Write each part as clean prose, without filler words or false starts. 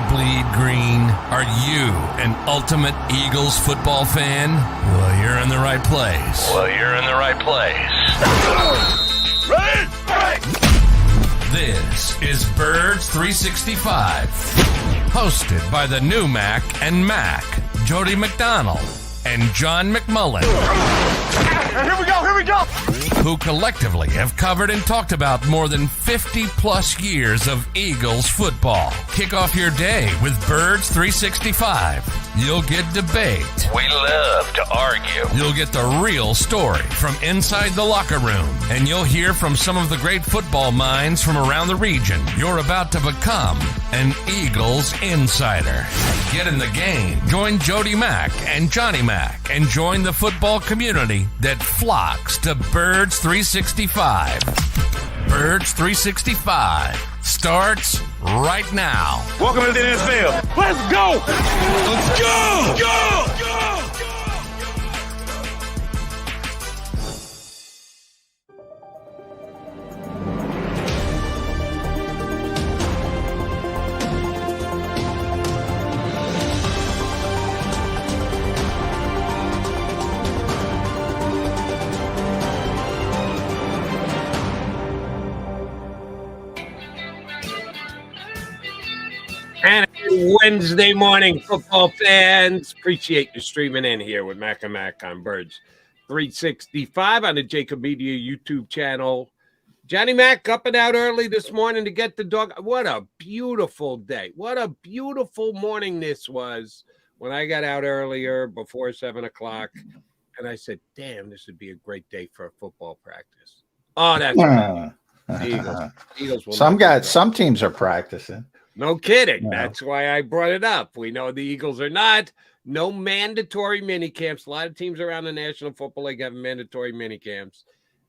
bleed green? Are you an ultimate Eagles football fan? Well, you're in the right place. This is Birds 365, hosted by the new Mac and Mac, Jody McDonald and John McMullen. Here we go! Who collectively have covered and talked about more than 50 plus years of Eagles football. Kick off your day with Birds 365. You'll get debate. We love to argue. You'll get the real story from inside the locker room. And you'll hear from some of the great football minds from around the region. You're about to become an Eagles insider. Get in the game. Join Jody Mack and Johnny Mack and join the football community that flocks to Birds 365. Birds 365 starts right now. Welcome to the NFL. Let's go! Let's go! Go! And Wednesday morning, football fans. Appreciate you streaming in here with Mac and Mac on Birds 365 on the JAKIB Media YouTube channel. Johnny Mac up and out early this morning to get the dog. What a beautiful day. What a beautiful morning this was when I got out earlier before 7 o'clock. And I said, damn, this would be a great day for a football practice. Oh, that's right. The Eagles will some teams are practicing. No kidding. No. That's why I brought it up. We know the Eagles are not. No mandatory mini camps. A lot of teams around the National Football League have mandatory mini camps.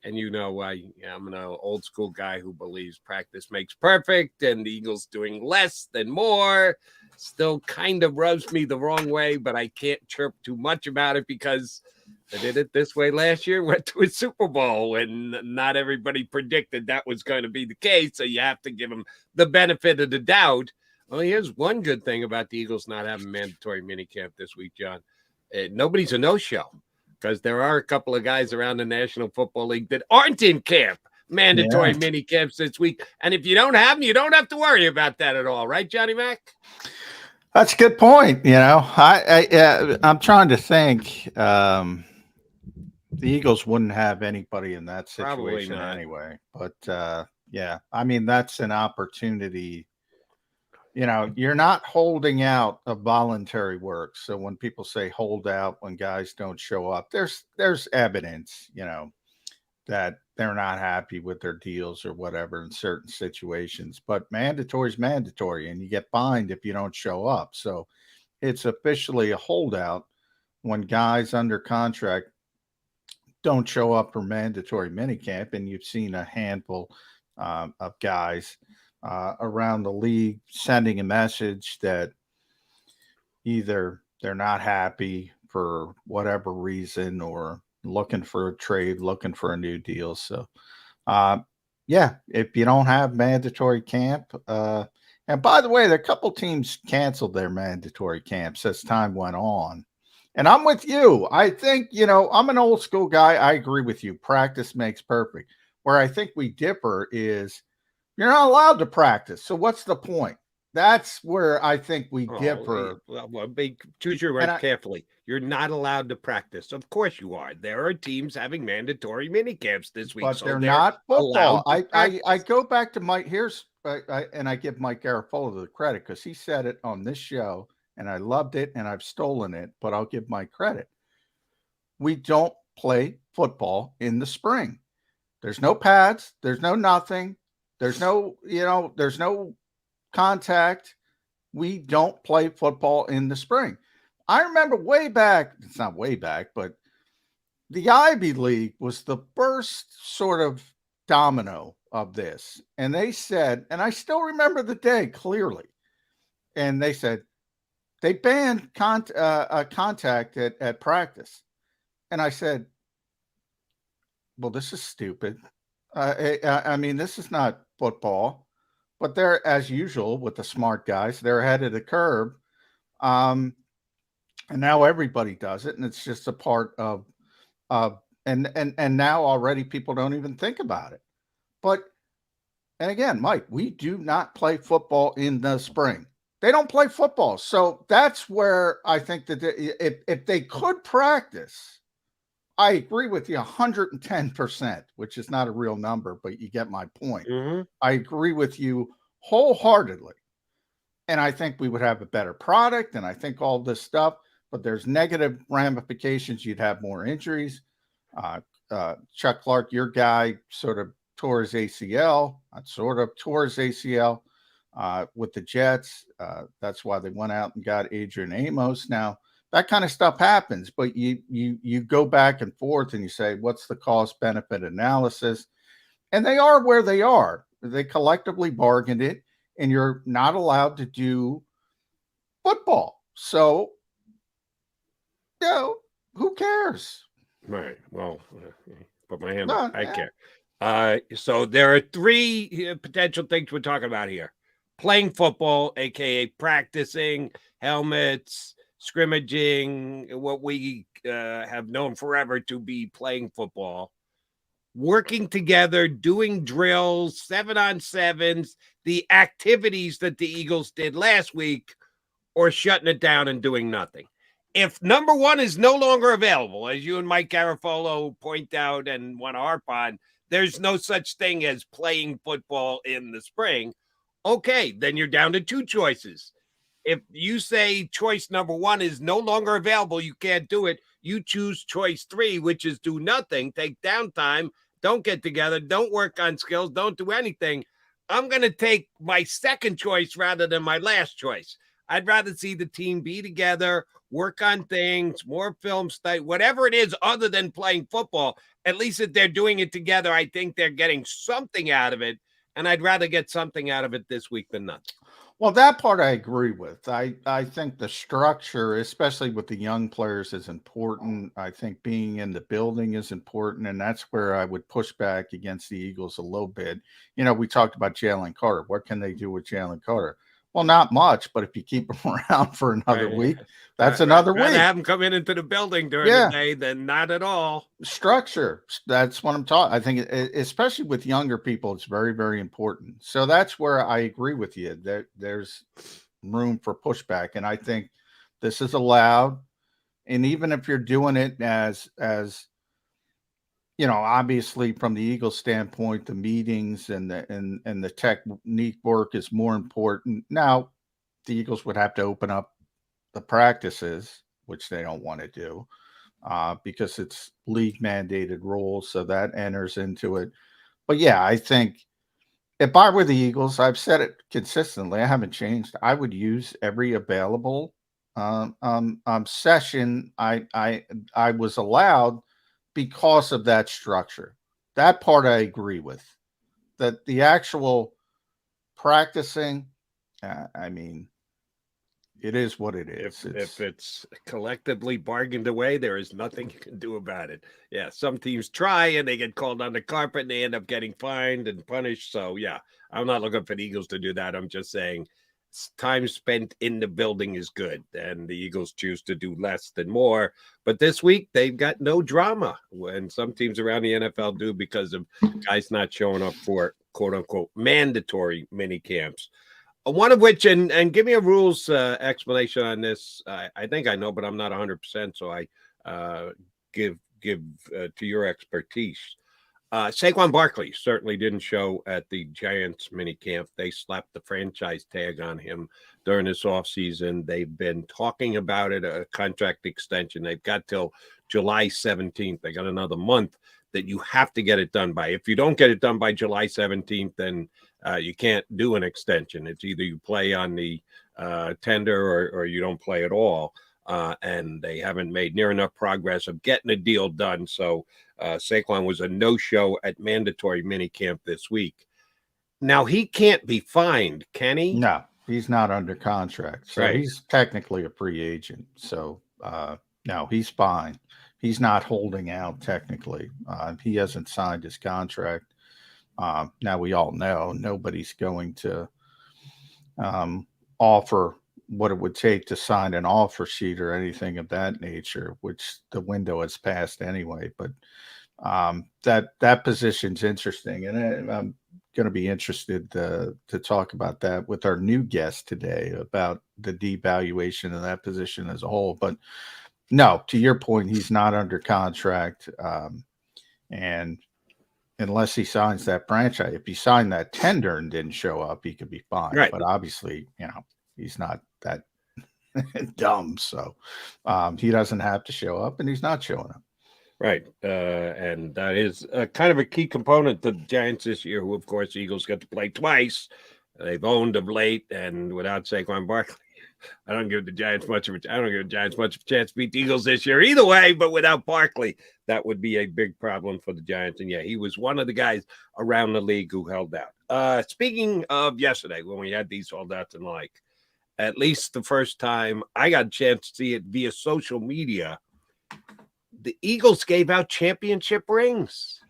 And you know, I'm an old school guy who believes practice makes perfect, and the Eagles doing less than more still kind of rubs me the wrong way, but I can't chirp too much about it because they did it this way last year, went to a Super Bowl, and not everybody predicted that was going to be the case, so you have to give them the benefit of the doubt. Well, here's one good thing about the Eagles not having mandatory minicamp this week, John. Nobody's a no-show because there are a couple of guys around the National Football League that aren't in camp, mandatory mini camps this week. And if you don't have them, you don't have to worry about that at all. Right, Johnny Mac? That's a good point. You know, I'm trying to think. The Eagles wouldn't have anybody in that situation anyway. But, yeah, I mean, that's an opportunity. You know, you're not holding out a voluntary work. So when people say hold out when guys don't show up, there's evidence, you know, that they're not happy with their deals or whatever in certain situations. But mandatory is mandatory, and you get fined if you don't show up. So it's officially a holdout when guys under contract don't show up for mandatory minicamp, and you've seen a handful of guys around the league sending a message that either they're not happy for whatever reason or looking for a trade, looking for a new deal. So, yeah, if you don't have mandatory camp, and by the way, there are a couple teams canceled their mandatory camps as time went on. And I'm with you. I think, you know, I'm an old school guy. I agree with you. Practice makes perfect. Where I think we differ is you're not allowed to practice. So what's the point? That's where I think we differ. Well, choose your words carefully. You're not allowed to practice. Of course you are. There are teams having mandatory mini camps this week. But so they're not football. I go back to Mike. And I give Mike Garafolo the credit because he said it on this show, and I loved it, and I've stolen it, but I'll give Mike credit. We don't play football in the spring. There's no pads. There's no nothing. There's no, there's no contact. We don't play football in the spring. I remember way back, it's not way back, but the Ivy League was the first sort of domino of this. And they said, and I still remember the day clearly, and they said they banned contact at practice. And I said, well, this is stupid. I mean, this is not football. but they're, as usual with the smart guys, they're ahead of the curve. And now everybody does it, and it's just a part of and now already people don't even think about it. But and again, Mike, we do not play football in the spring. They don't play football. So that's where I think that if they could practice, I agree with you 110%, which is not a real number, but you get my point. Mm-hmm. I agree with you wholeheartedly. And I think we would have a better product, and I think all this stuff, but there's negative ramifications. You'd have more injuries. Chuck Clark, your guy, sort of tore his ACL, tore his ACL with the Jets. That's why they went out and got Adrian Amos. Now, that kind of stuff happens, but you go back and forth and you say, what's the cost benefit analysis? And they are where they are. They collectively bargained it, and you're not allowed to do football. So, who cares? Right. Well, put my hand up. I care. So there are three potential things we're talking about here. Playing football, a.k.a. practicing, helmets, scrimmaging, what we have known forever to be playing football. Working together, doing drills, 7-on-7s, the activities that the Eagles did last week, or shutting it down and doing nothing. If number one is no longer available, as you and Mike Garofalo point out and want to harp on, there's no such thing as playing football in the spring. Okay, then you're down to two choices. If you say choice number one is no longer available, you can't do it. You choose choice 3, which is do nothing, take downtime, don't get together, don't work on skills, don't do anything. I'm going to take my second choice rather than my last choice. I'd rather see the team be together, work on things, more film study, whatever it is other than playing football. At least if they're doing it together, I think they're getting something out of it. And I'd rather get something out of it this week than nothing. Well, that part I agree with. I think the structure, especially with the young players, is important. I think being in the building is important, and that's where I would push back against the Eagles a little bit. We talked about Jalen Carter. What can they do with Jalen Carter? Well, not much, but if you keep him around for another week, that's another week. Rather have him come into the building during the day than not at all. Structure. That's what I'm talking. I think, especially with younger people, it's very, very important. So that's where I agree with you. There's room for pushback, and I think this is allowed. And even if you're doing it as obviously from the Eagles standpoint, the meetings and the technique work is more important. Now, the Eagles would have to open up the practices, which they don't want to do because it's league mandated rules. So that enters into it. But yeah, I think if I were the Eagles, I've said it consistently, I haven't changed. I would use every available session I was allowed because of that structure. That part I agree with. That the actual practicing, it is what it is. If it's collectively bargained away, there is nothing you can do about it. Yeah, some teams try and they get called on the carpet and they end up getting fined and punished. So, yeah, I'm not looking for the Eagles to do that. I'm just saying time spent in the building is good, and the Eagles choose to do less than more. But this week, they've got no drama, when some teams around the NFL do because of guys not showing up for quote-unquote mandatory mini camps. One of which, and give me a rules explanation on this. I think I know, but I'm not 100%, so I give to your expertise. Saquon Barkley certainly didn't show at the Giants minicamp. They slapped the franchise tag on him during this offseason. They've been talking about it, a contract extension. They've got till July 17th. They got another month that you have to get it done by. If you don't get it done by July 17th, then you can't do an extension. It's either you play on the tender or you don't play at all. And they haven't made near enough progress of getting a deal done. So Saquon was a no-show at mandatory minicamp this week. Now, he can't be fined, can he? No, he's not under contract. So he's technically a free agent. So, no, he's fine. He's not holding out technically. He hasn't signed his contract. Now we all know nobody's going to offer what it would take to sign an offer sheet or anything of that nature, which the window has passed anyway. But that position's interesting, and I'm going to be interested to talk about that with our new guest today about the devaluation of that position as a whole. But no, to your point, he's not under contract, and unless he signs that franchise, if he signed that tender and didn't show up, he could be fine. Right. But obviously, he's not that dumb, so he doesn't have to show up, and he's not showing up. Right. And that is kind of a key component to the Giants this year, who, of course, the Eagles get to play twice. They've owned of late, and without Saquon Barkley, I don't give the Giants much of a chance to beat the Eagles this year either way, but without Barkley, that would be a big problem for the Giants. And yeah, he was one of the guys around the league who held out. Speaking of yesterday, when we had these holdouts and at least the first time I got a chance to see it via social media, the Eagles gave out championship rings.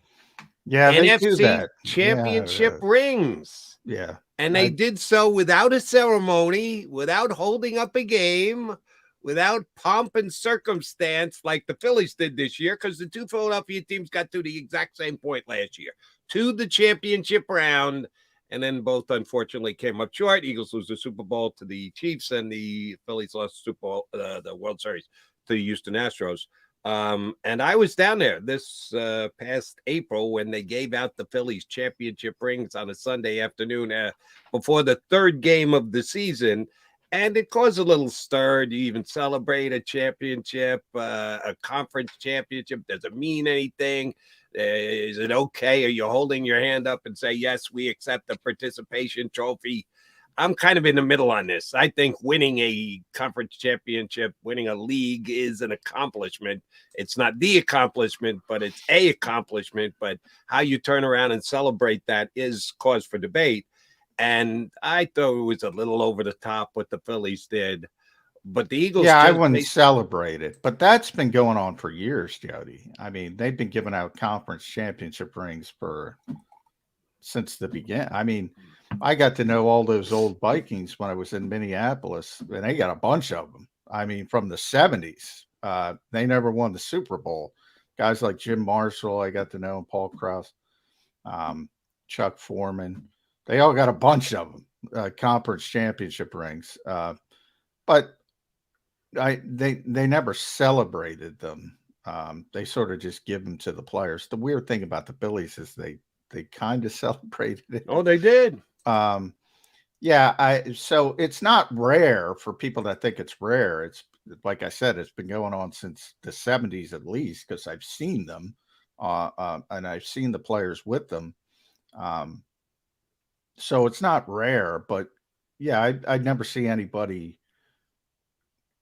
Yeah, they NFC do that. championship rings. Yeah. And they did so without a ceremony, without holding up a game, without pomp and circumstance like the Phillies did this year, because the two Philadelphia teams got to the exact same point last year, to the championship round, and then both unfortunately came up short. Eagles lose the Super Bowl to the Chiefs, and the Phillies lost the Super Bowl, the World Series to the Houston Astros. And I was down there this past April when they gave out the Phillies championship rings on a Sunday afternoon before the third game of the season. And it caused a little stir to even celebrate a championship, a conference championship. Does it mean anything? Is it okay? Are you holding your hand up and say, yes, we accept the participation trophy? I'm kind of in the middle on this. I think winning a conference championship, winning a league is an accomplishment. It's not the accomplishment, but it's a accomplishment. But how you turn around and celebrate that is cause for debate. And I thought it was a little over the top what the Phillies did. But the Eagles... Yeah, I wouldn't celebrate it. But that's been going on for years, Jody. I mean, they've been giving out conference championship rings since the beginning. I mean, I got to know all those old Vikings when I was in Minneapolis, and they got a bunch of them. I mean, from the 70s. They never won the Super Bowl. Guys like Jim Marshall, I got to know, and Paul Krause, Chuck Foreman. They all got a bunch of them, conference championship rings. But they never celebrated them. They sort of just give them to the players. The weird thing about the Phillies is they kind of celebrated it. Oh, they did. So it's not rare for people that think it's rare. It's like I said, it's been going on since the 70s at least, because I've seen them, and I've seen the players with them. So it's not rare, but yeah, I'd never see anybody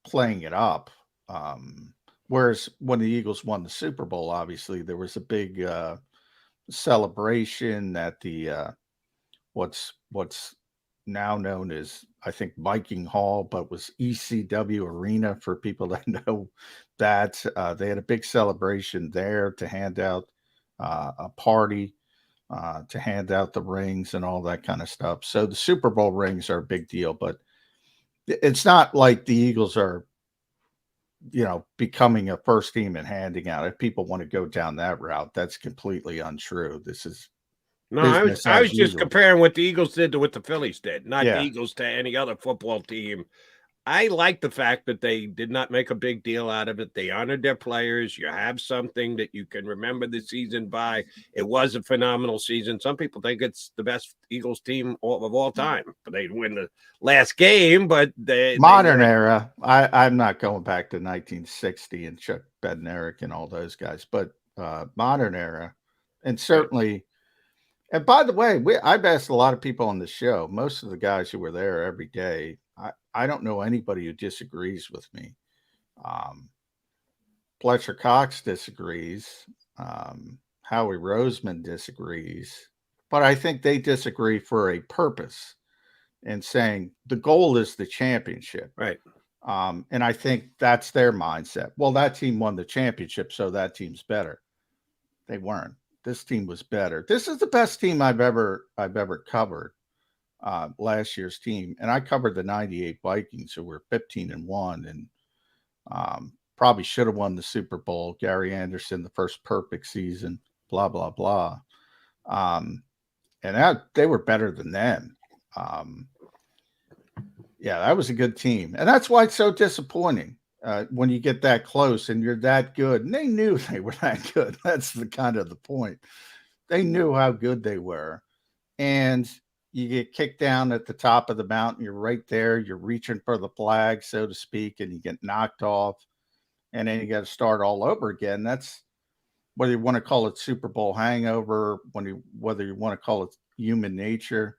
playing it up. Whereas when the Eagles won the Super Bowl, obviously there was a big celebration at the what's now known as, I think, Viking Hall, but was ECW Arena for people that know that. They had a big celebration there to hand out a party, to hand out the rings and all that kind of stuff. So the Super Bowl rings are a big deal, but it's not like the Eagles are, becoming a first team and handing out. If people want to go down that route, that's completely untrue. This is I was just comparing what the Eagles did to what the Phillies did, not the Eagles to any other football team. I like the fact that they did not make a big deal out of it. They honored their players. You have something that you can remember the season by. It was a phenomenal season. Some people think it's the best Eagles team of all time. But they didn't win the last game, but modern era. I'm not going back to 1960 and Chuck Bednarik and all those guys, but modern era. And certainly, and by the way, I've asked a lot of people on the show, most of the guys who were there every day, I don't know anybody who disagrees with me. Fletcher Cox disagrees. Howie Roseman disagrees. But I think they disagree for a purpose in saying the goal is the championship. Right. And I think that's their mindset. Well, that team won the championship, so that team's better. They weren't. this team was better. This is the best team I've ever covered. Last year's team, and I covered the '98 Vikings, who were 15-1, and probably should have won the Super Bowl. Gary Anderson, the first perfect season. Blah blah blah. And they were better than them. Yeah, that was a good team, and that's why it's so disappointing when you get that close and you're that good. And they knew they were that good. That's the kind of the point. They knew how good they were, and you get kicked down at the top of the mountain. You're right there. You're reaching for the flag, so to speak, and you get knocked off, and then you got to start all over again. That's whether you want to call it Super Bowl hangover, whether you want to call it human nature.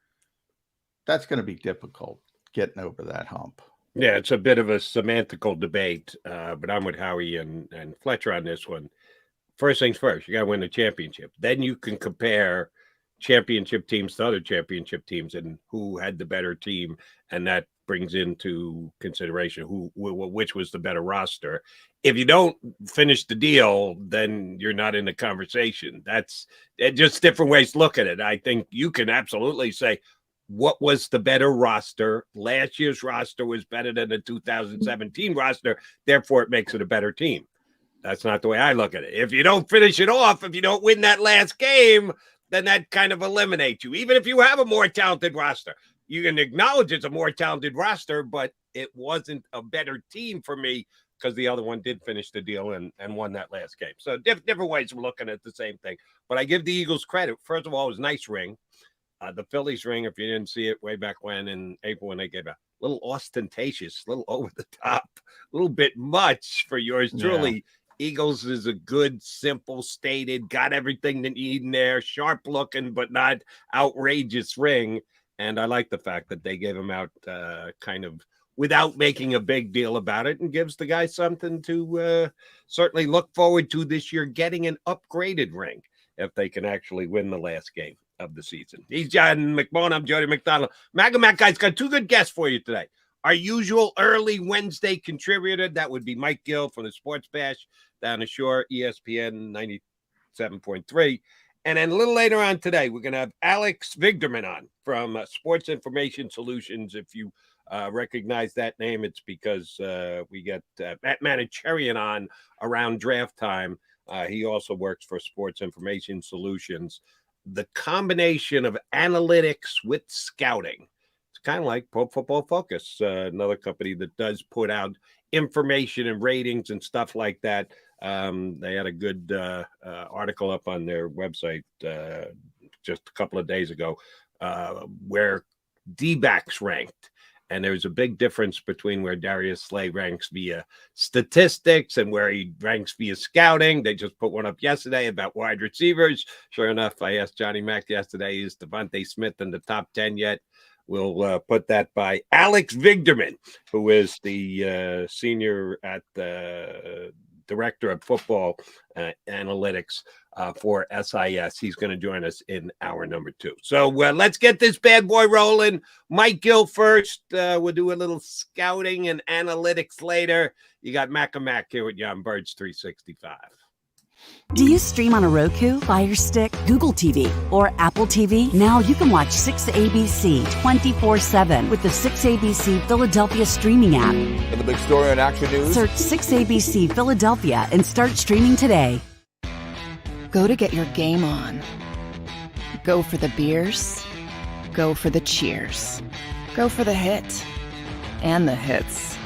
That's going to be difficult getting over that hump. Yeah, it's a bit of a semantical debate, but I'm with Howie and Fletcher on this one. First things first, you got to win the championship. Then you can compare championship teams to other championship teams and who had the better team, and that brings into consideration which was the better roster. If you don't finish the deal, then you're not in the conversation. That's just different ways to look at it. I think you can absolutely say, what was the better roster? Last year's roster was better than the 2017 roster. Therefore, it makes it a better team. That's not the way I look at it. If you don't finish it off, if you don't win that last game, then that kind of eliminates you. Even if you have a more talented roster, you can acknowledge it's a more talented roster, but it wasn't a better team for me because the other one did finish the deal and won that last game. So different ways of looking at the same thing. But I give the Eagles credit. First of all, it was a nice ring. The Phillies ring, if you didn't see it way back when in April when they gave a little ostentatious, a little over the top, a little bit much for yours truly. Eagles is a good, simple, stated, got everything they need in there, sharp looking, but not outrageous ring. And I like the fact that they gave him out kind of without making a big deal about it, and gives the guy something to certainly look forward to this year, getting an upgraded ring if they can actually win the last game of the season. He's John McMullen. I'm Jody McDonald. Mac guys got two good guests for you today. Our usual early Wednesday contributor, that would be Mike Gill from the Sports Bash down the shore, ESPN 97.3. And then a little later on today, we're going to have Alex Vigderman on from Sports Information Solutions. If you recognize that name, it's because we get Matt Manicherian on around draft time. He also works for Sports Information Solutions. The combination of analytics with scouting. It's kind of like Pro Football Focus, another company that does put out information and ratings and stuff like that. They had a good article up on their website just a couple of days ago where D-backs ranked. And there's a big difference between where Darius Slay ranks via statistics and where he ranks via scouting. They just put one up yesterday about wide receivers. Sure enough, I asked Johnny Mack yesterday, is Devontae Smith in the top 10 yet? We'll put that by Alex Vigderman, who is the senior at the director of football analytics for SIS. He's going to join us in hour number 2. So let's get this bad boy rolling. Mike Gill first. We'll do a little scouting and analytics later. You got Mac here with you on Birds 365. Do you stream on a Roku, Fire Stick, Google TV, or Apple TV? Now you can watch 6ABC 24/7 with the 6ABC Philadelphia streaming app. And the big story on Action News? Search 6ABC Philadelphia and start streaming today. Go to get your game on. Go for the beers. Go for the cheers. Go for the hit and the hits.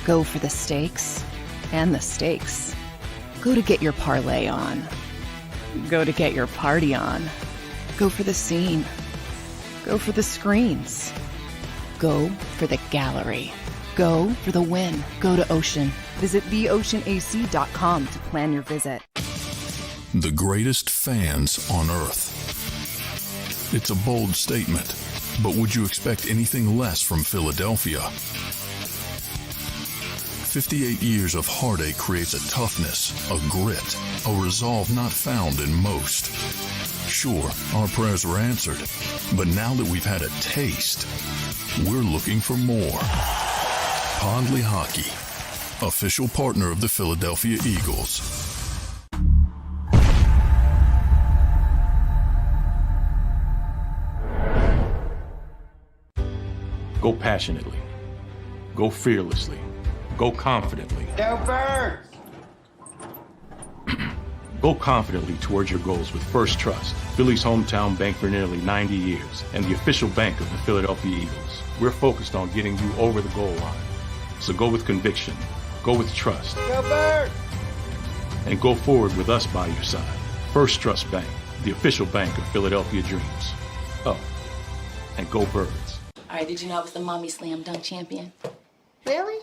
Go for the stakes and the stakes. Go to get your parlay on. Go to get your party on. Go for the scene. Go for the screens. Go for the gallery. Go for the win. Go to Ocean. Visit theoceanac.com to plan your visit. The greatest fans on earth. It's a bold statement, but would you expect anything less from Philadelphia? 58 years of heartache creates a toughness, a grit, a resolve not found in most. Sure, our prayers were answered, but now that we've had a taste, we're looking for more. Pondley Hockey, official partner of the Philadelphia Eagles. Go passionately. Go fearlessly. Go confidently. Go Birds! Go confidently towards your goals with First Trust, Philly's hometown bank for nearly 90 years, and the official bank of the Philadelphia Eagles. We're focused on getting you over the goal line. So go with conviction, go with trust, Go Birds! and go forward with us by your side. First Trust Bank, the official bank of Philadelphia Dreams. Oh, and go Birds. All right, did you know I was the mommy slam dunk champion? Really?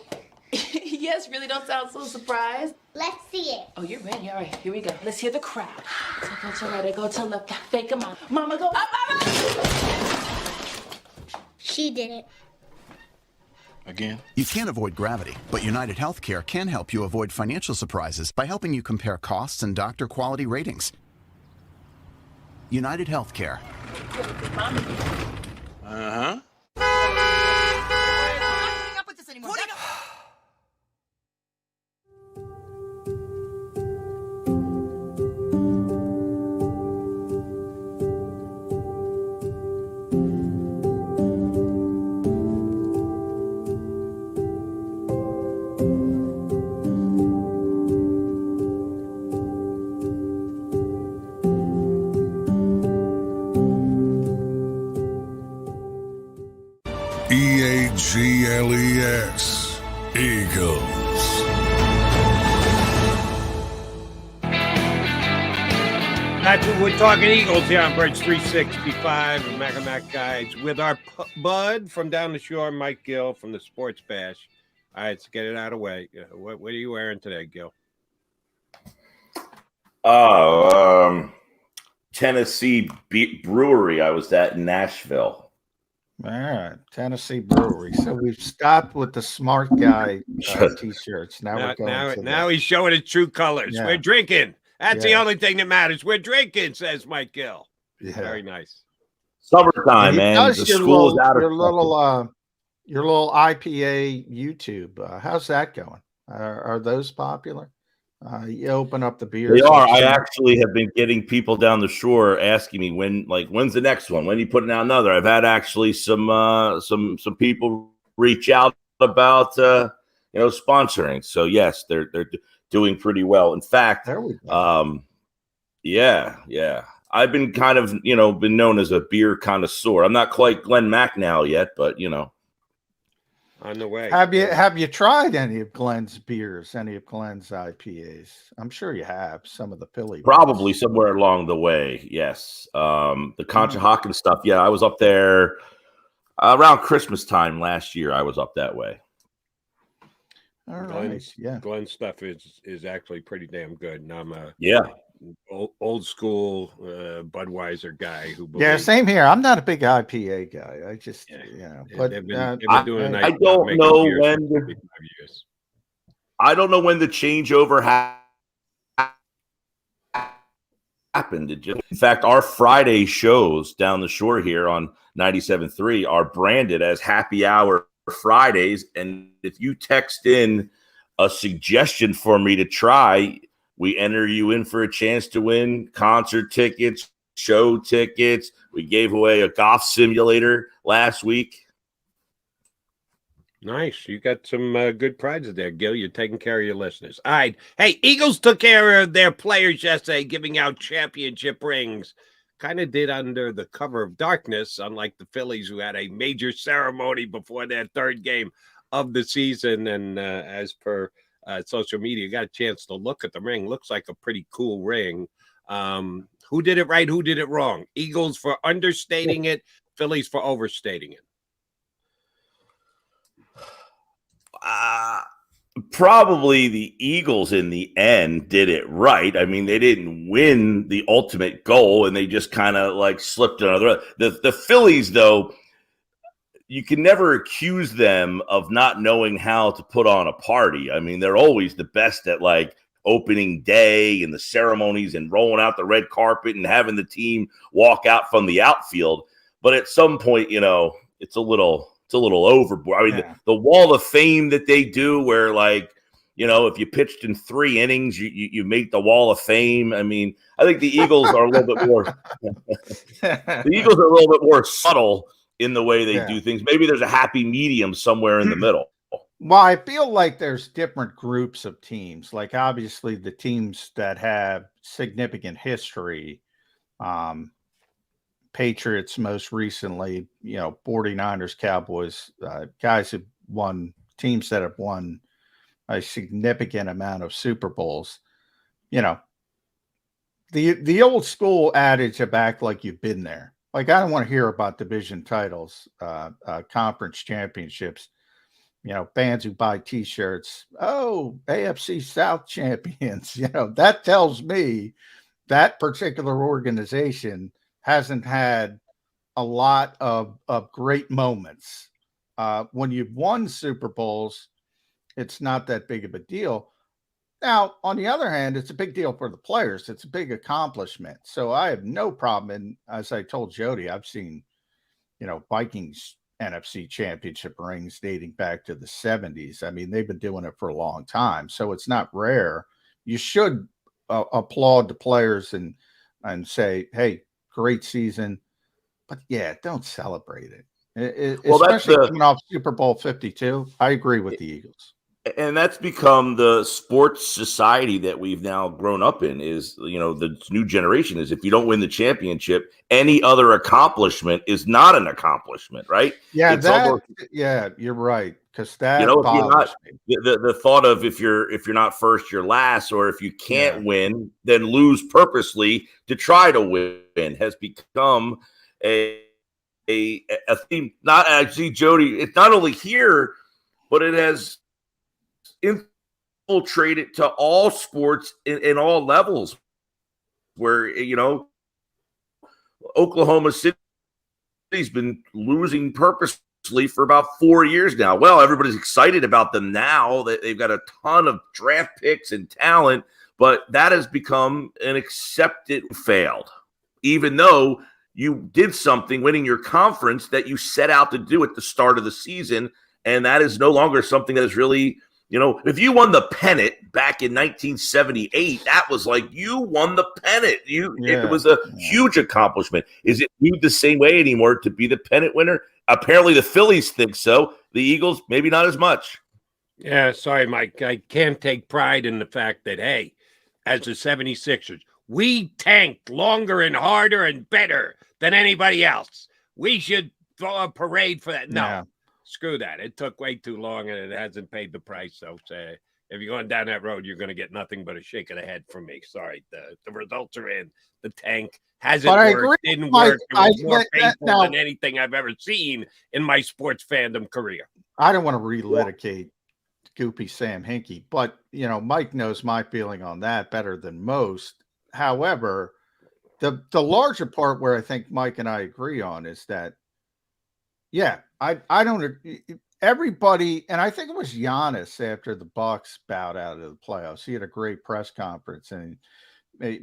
Yes, really don't sound so surprised. Let's see it. Oh, you're ready. All right, here we go. Let's hear the crowd. So go to right, I go to left. Fake 'em out. Mama, go up, mama! She did it. Again? You can't avoid gravity, but United Healthcare can help you avoid financial surprises by helping you compare costs and doctor quality ratings. United Healthcare. Uh-huh. EAGLES, Eagles. That's what we're talking Eagles here on Bridge 365 and Mac Guides with our bud from down the shore, Mike Gill from the Sports Bash. All right, let's get it out of the way. What are you wearing today, Gill? Tennessee Brewery I was at in Nashville. All right, Tennessee Brewery. So we've stopped with the smart guy T-shirts. Now he's showing his true colors. Yeah. We're drinking. That's the only thing that matters. We're drinking, says Mike Gill. Yeah. Very nice. Summertime, man. The school is out of your little IPA YouTube. How's that going? Are those popular? You open up the beer. They are. I actually have been getting people down the shore asking me when's the next one? When are you putting out another? I've had actually some people reach out about sponsoring. So yes, they're doing pretty well. In fact, there we go. Yeah. I've been kind of been known as a beer connoisseur. I'm not quite Glenn Macnow yet, but on the way. Have you tried any of Glenn's beers, any of Glenn's IPAs? I'm sure you have. Some of the Philly probably ones. Somewhere along the way. Yes. The Conshohocken stuff. Yeah, I was up there around Christmas time last year. I was up that way. All right. Yeah. Glenn's stuff is actually pretty damn good. And I'm a old school Budweiser guy who same here. I'm not a big IPA guy. I just but they've been doing a nice I don't know when I don't know when the changeover happened. In fact, our Friday shows down the shore here on 97.3 are branded as happy hour Fridays, and if you text in a suggestion for me to try, we enter you in for a chance to win concert tickets, show tickets. We gave away a golf simulator last week. Nice. You got some good prizes there, Gil. You're taking care of your listeners. All right. Hey, Eagles took care of their players yesterday, giving out championship rings. Kind of did under the cover of darkness, unlike the Phillies, who had a major ceremony before their third game of the season. And as per social media, got a chance to look at the ring. Looks like a pretty cool ring. Who did it right? Who did it wrong? Eagles for understating it, Phillies for overstating it. Probably the Eagles in the end did it right. I mean, they didn't win the ultimate goal, and they just kind of slipped another. The Phillies, though, you can never accuse them of not knowing how to put on a party. I mean, they're always the best at opening day and the ceremonies and rolling out the red carpet and having the team walk out from the outfield. But at some point, it's a little overboard. I mean, the Wall of Fame that they do where if you pitched in 3 innings, you make the Wall of Fame. I mean, I think the Eagles are a little bit more the Eagles are a little bit more subtle in the way they do things. Maybe there's a happy medium somewhere in the middle. Well, I feel like there's different groups of teams. Like obviously the teams that have significant history, Patriots most recently, 49ers, Cowboys, guys have won, teams that have won a significant amount of Super Bowls. The old school adage of act like you've been there. Like I don't want to hear about division titles, conference championships. Fans who buy T-shirts, AFC South champions. That tells me that particular organization hasn't had a lot of great moments. When you've won Super Bowls, it's not that big of a deal. Now, on the other hand, it's a big deal for the players. It's a big accomplishment. So I have no problem. And as I told Jody, I've seen, Vikings NFC championship rings dating back to the 70s. I mean, they've been doing it for a long time. So it's not rare. You should applaud the players and say, hey, great season. But yeah, don't celebrate it. Especially coming off Super Bowl 52. I agree with the Eagles. And that's become the sports society that we've now grown up in is, the new generation is if you don't win the championship, any other accomplishment is not an accomplishment, right? Yeah, you're right. Because that the thought of if you're not first, you're last, or if you can't win, then lose purposely to try to win has become a theme. Not actually, Jody, it's not only here, but it has infiltrated to all sports in all levels where, Oklahoma City's been losing purposely for about 4 years now. Well, everybody's excited about them now that they've got a ton of draft picks and talent, but that has become an accepted failed, even though you did something winning your conference that you set out to do at the start of the season. And that is no longer something that is really, if you won the pennant back in 1978, that was like you won the pennant. It was a huge accomplishment. Is it viewed the same way anymore to be the pennant winner? Apparently the Phillies think so. The Eagles, maybe not as much. Yeah, sorry, Mike. I can't take pride in the fact that, hey, as the 76ers, we tanked longer and harder and better than anybody else. We should throw a parade for that. No. Yeah. Screw that. It took way too long, and it hasn't paid the price. So if you're going down that road, you're going to get nothing but a shake of the head from me. Sorry. The results are in. The tank hasn't worked. Didn't work. It was more painful than anything I've ever seen in my sports fandom career. I don't want to relitigate Goopy Sam Hinkie, but, Mike knows my feeling on that better than most. However, the larger part where I think Mike and I agree on is that, I don't. Everybody, and I think it was Giannis after the Bucks bowed out of the playoffs. He had a great press conference, and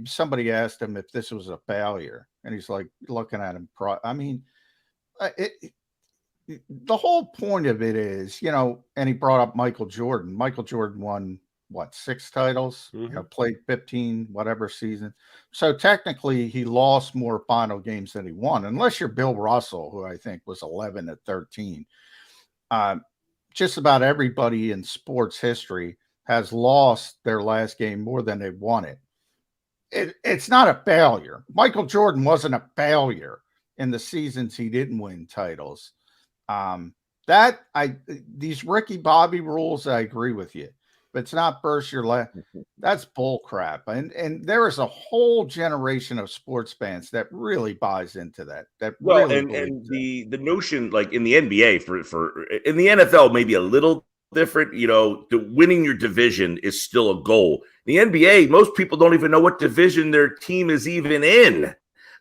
somebody asked him if this was a failure, and he's like looking at him. I mean, the whole point of it is, and he brought up Michael Jordan. Michael Jordan won 6 titles? Mm-hmm. Played 15 whatever season. So technically he lost more final games than he won, unless you're Bill Russell, who I think was 11-13. Just about everybody in sports history has lost their last game more than they won it. It's not a failure. Michael Jordan wasn't a failure in the seasons he didn't win titles. These Ricky Bobby rules, I agree with you. But it's not first year last. That's bull crap. And there is a whole generation of sports fans that really buys into that. The notion, like in the NBA for in the NFL, maybe a little different. The winning your division is still a goal. The NBA, most people don't even know what division their team is even in,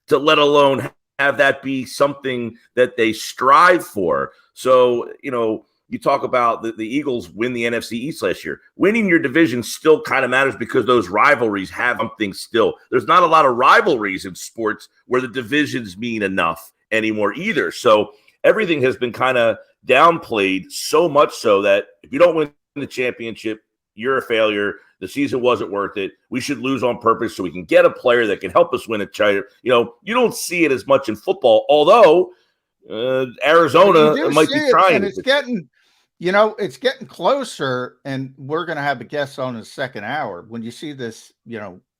to let alone have that be something that they strive for. So, you talk about the Eagles win the NFC East last year. Winning your division still kind of matters because those rivalries have something still. There's not a lot of rivalries in sports where the divisions mean enough anymore either. So everything has been kind of downplayed, so much so that if you don't win the championship, you're a failure. The season wasn't worth it. We should lose on purpose so we can get a player that can help us win a title. You don't see it as much in football, although Arizona might be trying. And it's getting, it's getting closer. And we're going to have a guest on in the second hour. When you see this,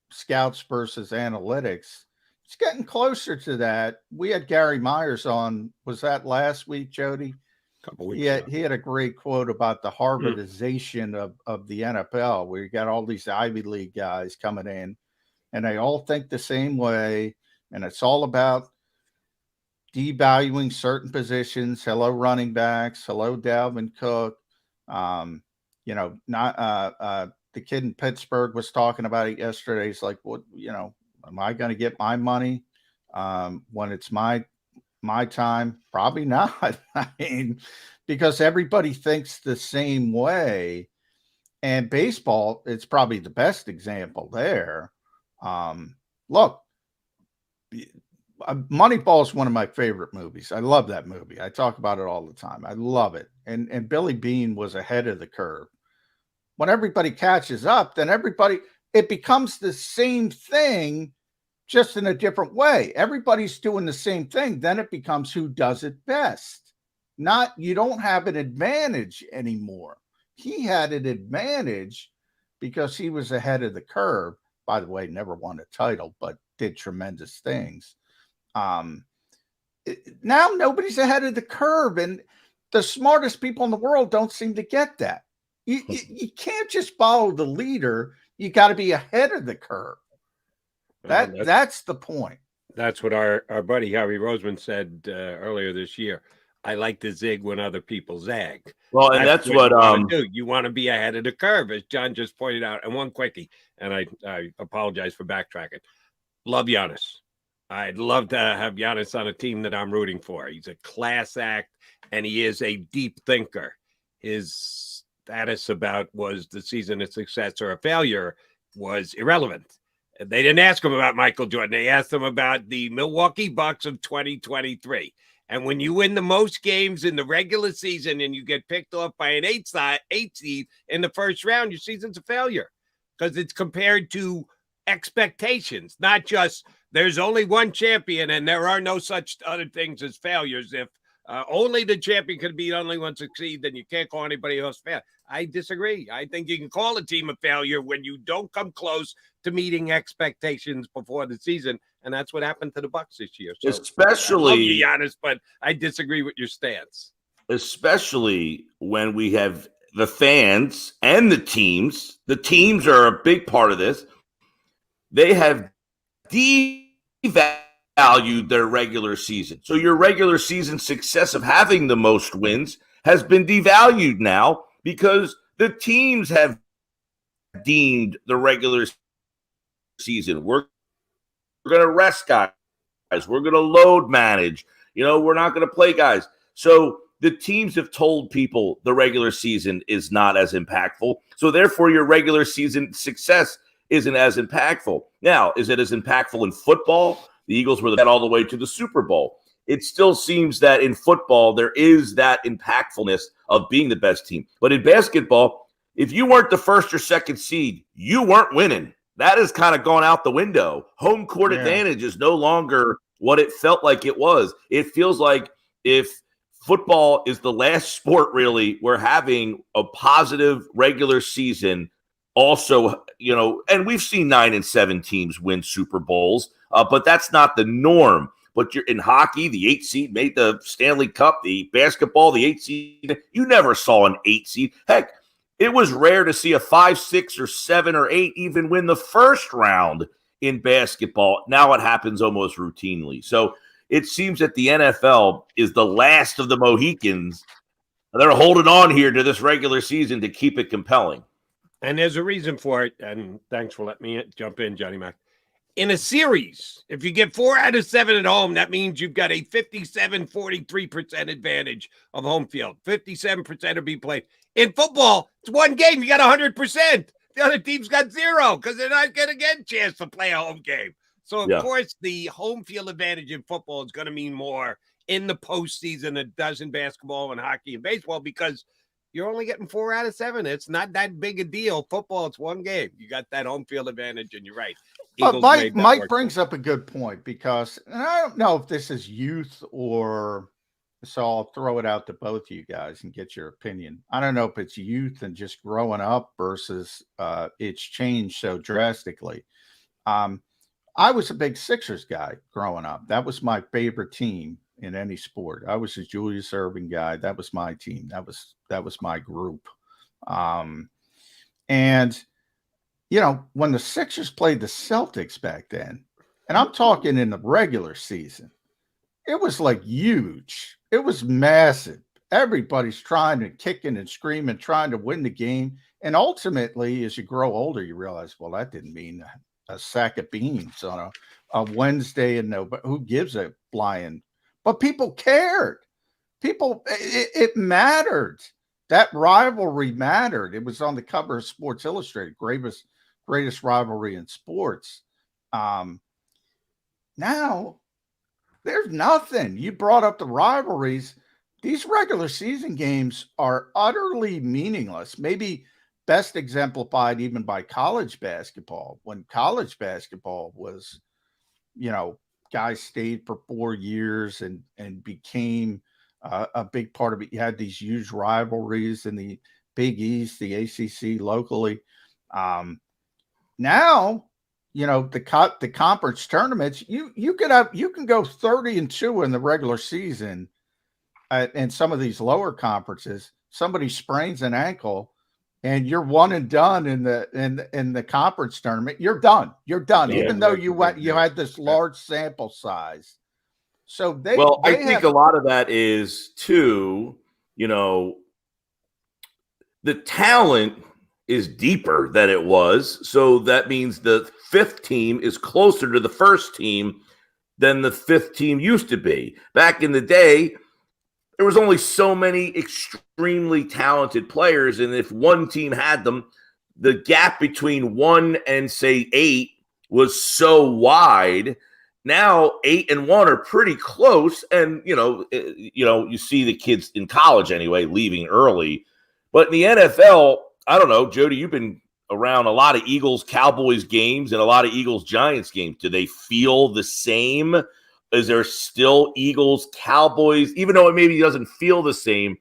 scouts versus analytics, it's getting closer to that. We had Gary Myers on. Was that last week, Jody? Couple weeks ago. He had a great quote about the Harvardization of the NFL, where you got all these Ivy League guys coming in, and they all think the same way, and it's all about devaluing certain positions. Hello, running backs. Hello, Dalvin Cook. The kid in Pittsburgh was talking about it yesterday. He's like, "What? Am I going to get my money when it's my time? Probably not." I mean, because everybody thinks the same way. And baseball, it's probably the best example there. Look, Moneyball is one of my favorite movies. I love that movie. I talk about it all the time. I love it. And Billy Beane was ahead of the curve. When everybody catches up, then it becomes the same thing, just in a different way. Everybody's doing the same thing. Then it becomes who does it best. You don't have an advantage anymore. He had an advantage because he was ahead of the curve. By the way, never won a title, but did tremendous things. Now nobody's ahead of the curve, and the smartest people in the world don't seem to get that. You can't just follow the leader. You got to be ahead of the curve. That's the point. That's what our buddy Harvey Roseman said earlier this year. I like to zig when other people zag. Well, and that's what you want to be ahead of the curve, as John just pointed out. And one quickie, and I apologize for backtracking. Love Giannis. I'd love to have Giannis on a team that I'm rooting for. He's a class act, and he is a deep thinker. His status about was the season a success or a failure was irrelevant. They didn't ask him about Michael Jordan. They asked him about the Milwaukee Bucks of 2023. And when you win the most games in the regular season and you get picked off by an eight seed in the first round, your season's a failure because it's compared to expectations, not just there's only one champion and there are no such other things as failures. If only the champion can be the only one succeed, then you can't call anybody else failure. I disagree. I think you can call a team a failure when you don't come close to meeting expectations before the season, and that's what happened to the Bucks this year. So, especially, I'll be honest, but I disagree with your stance. Especially when we have the fans and the teams. The teams are a big part of this. They have devalued their regular season. So your regular season success of having the most wins has been devalued now because the teams have deemed the regular season. We're going to rest guys. We're going to load manage. We're not going to play guys. So the teams have told people the regular season is not as impactful. So therefore, your regular season success isn't as impactful. Now, is it as impactful in football? The Eagles were all the way to the Super Bowl. It still seems that in football, there is that impactfulness of being the best team. But in basketball, if you weren't the first or second seed, you weren't winning. That has kind of gone out the window. Home court advantage is no longer what it felt like it was. It feels like if football is the last sport, really, we're having a positive regular season. Also, and we've seen 9 and 7 teams win Super Bowls, but that's not the norm. But you're in hockey, the 8 seed made the Stanley Cup. The basketball, the 8 seed, you never saw an 8 seed. Heck, it was rare to see a 5, 6, or 7, or 8 even win the first round in basketball. Now it happens almost routinely. So it seems that the NFL is the last of the Mohicans. They're holding on here to this regular season to keep it compelling. And there's a reason for it. And thanks for letting me jump in, Johnny Mac. In a series, if you get 4 out of 7 at home, that means you've got a 43% advantage of home field. 57% will be played. In football, it's one game. You got 100%. The other team's got 0 because they're not going to get a chance to play a home game. So, of course, the home field advantage in football is going to mean more in the postseason than it does in basketball and hockey and baseball because you're only getting 4 out of 7. It's not that big a deal. Football, it's one game. You got that home field advantage, and you're right. But Mike brings up a good point because and I don't know if this is youth or so I'll throw it out to both of you guys and get your opinion. I don't know if it's youth and just growing up versus it's changed so drastically. I was a big Sixers guy growing up. That was my favorite team in any sport. I was a Julius Erving guy. That was my team. That was my group. And you know, when the Sixers played the Celtics back then, and I'm talking in the regular season, it was like huge. It was massive. Everybody's trying to kicking and screaming, trying to win the game. And ultimately, as you grow older, you realize, well, that didn't mean a sack of beans on a Wednesday and nobody who gives a flying. But people cared. It mattered. That rivalry mattered. It was on the cover of Sports Illustrated, greatest rivalry in sports. Now there's nothing. You brought up the rivalries. These regular season games are utterly meaningless. Maybe best exemplified even by college basketball. When college basketball was, you know, guys stayed for 4 years and became a big part of it. You had these huge rivalries in the Big East, the ACC locally. Now, you know, the conference tournaments, you can go 30-2 in the regular season, and some of these lower conferences. Somebody sprains an ankle, and you're one and done in the conference tournament. You're done. You're done. Yeah, even though you had this large sample size. So I think a lot of that is too, you know, the talent is deeper than it was. So that means the fifth team is closer to the first team than the fifth team used to be. Back in the day, there was only so many extremely talented players. And if one team had them, the gap between 1 and say 8 was so wide. Now 8 and 1 are pretty close. And, you see the kids in college anyway, leaving early, but in the NFL, I don't know, Jody, you've been around a lot of Eagles-Cowboys games and a lot of Eagles-Giants games. Do they feel the same? Is there still Eagles-Cowboys? Even though it maybe doesn't feel the same,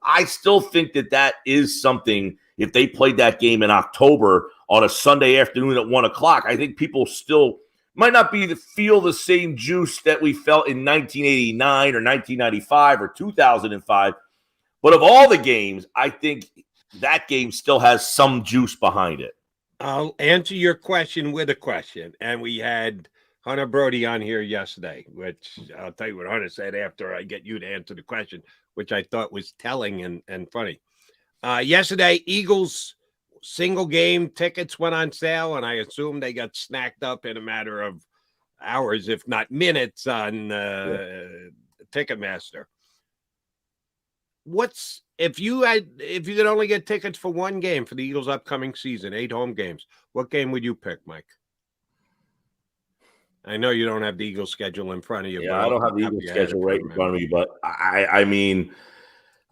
I still think that is something. If they played that game in October on a Sunday afternoon at 1 o'clock, I think people still might not feel the same juice that we felt in 1989 or 1995 or 2005. But of all the games, I think that game still has some juice behind it. I'll answer your question with a question. And we had Hunter Brody on here yesterday, which I'll tell you what Hunter said after I get you to answer the question, which I thought was telling and funny. Yesterday, Eagles single game tickets went on sale, and I assume they got snacked up in a matter of hours, if not minutes, on Ticketmaster. If you could only get tickets for one game for the Eagles' upcoming season, 8 home games, what game would you pick, Mike? I know you don't have the Eagles schedule in front of you. Yeah, I don't have the Eagles schedule right in front of me, but I mean,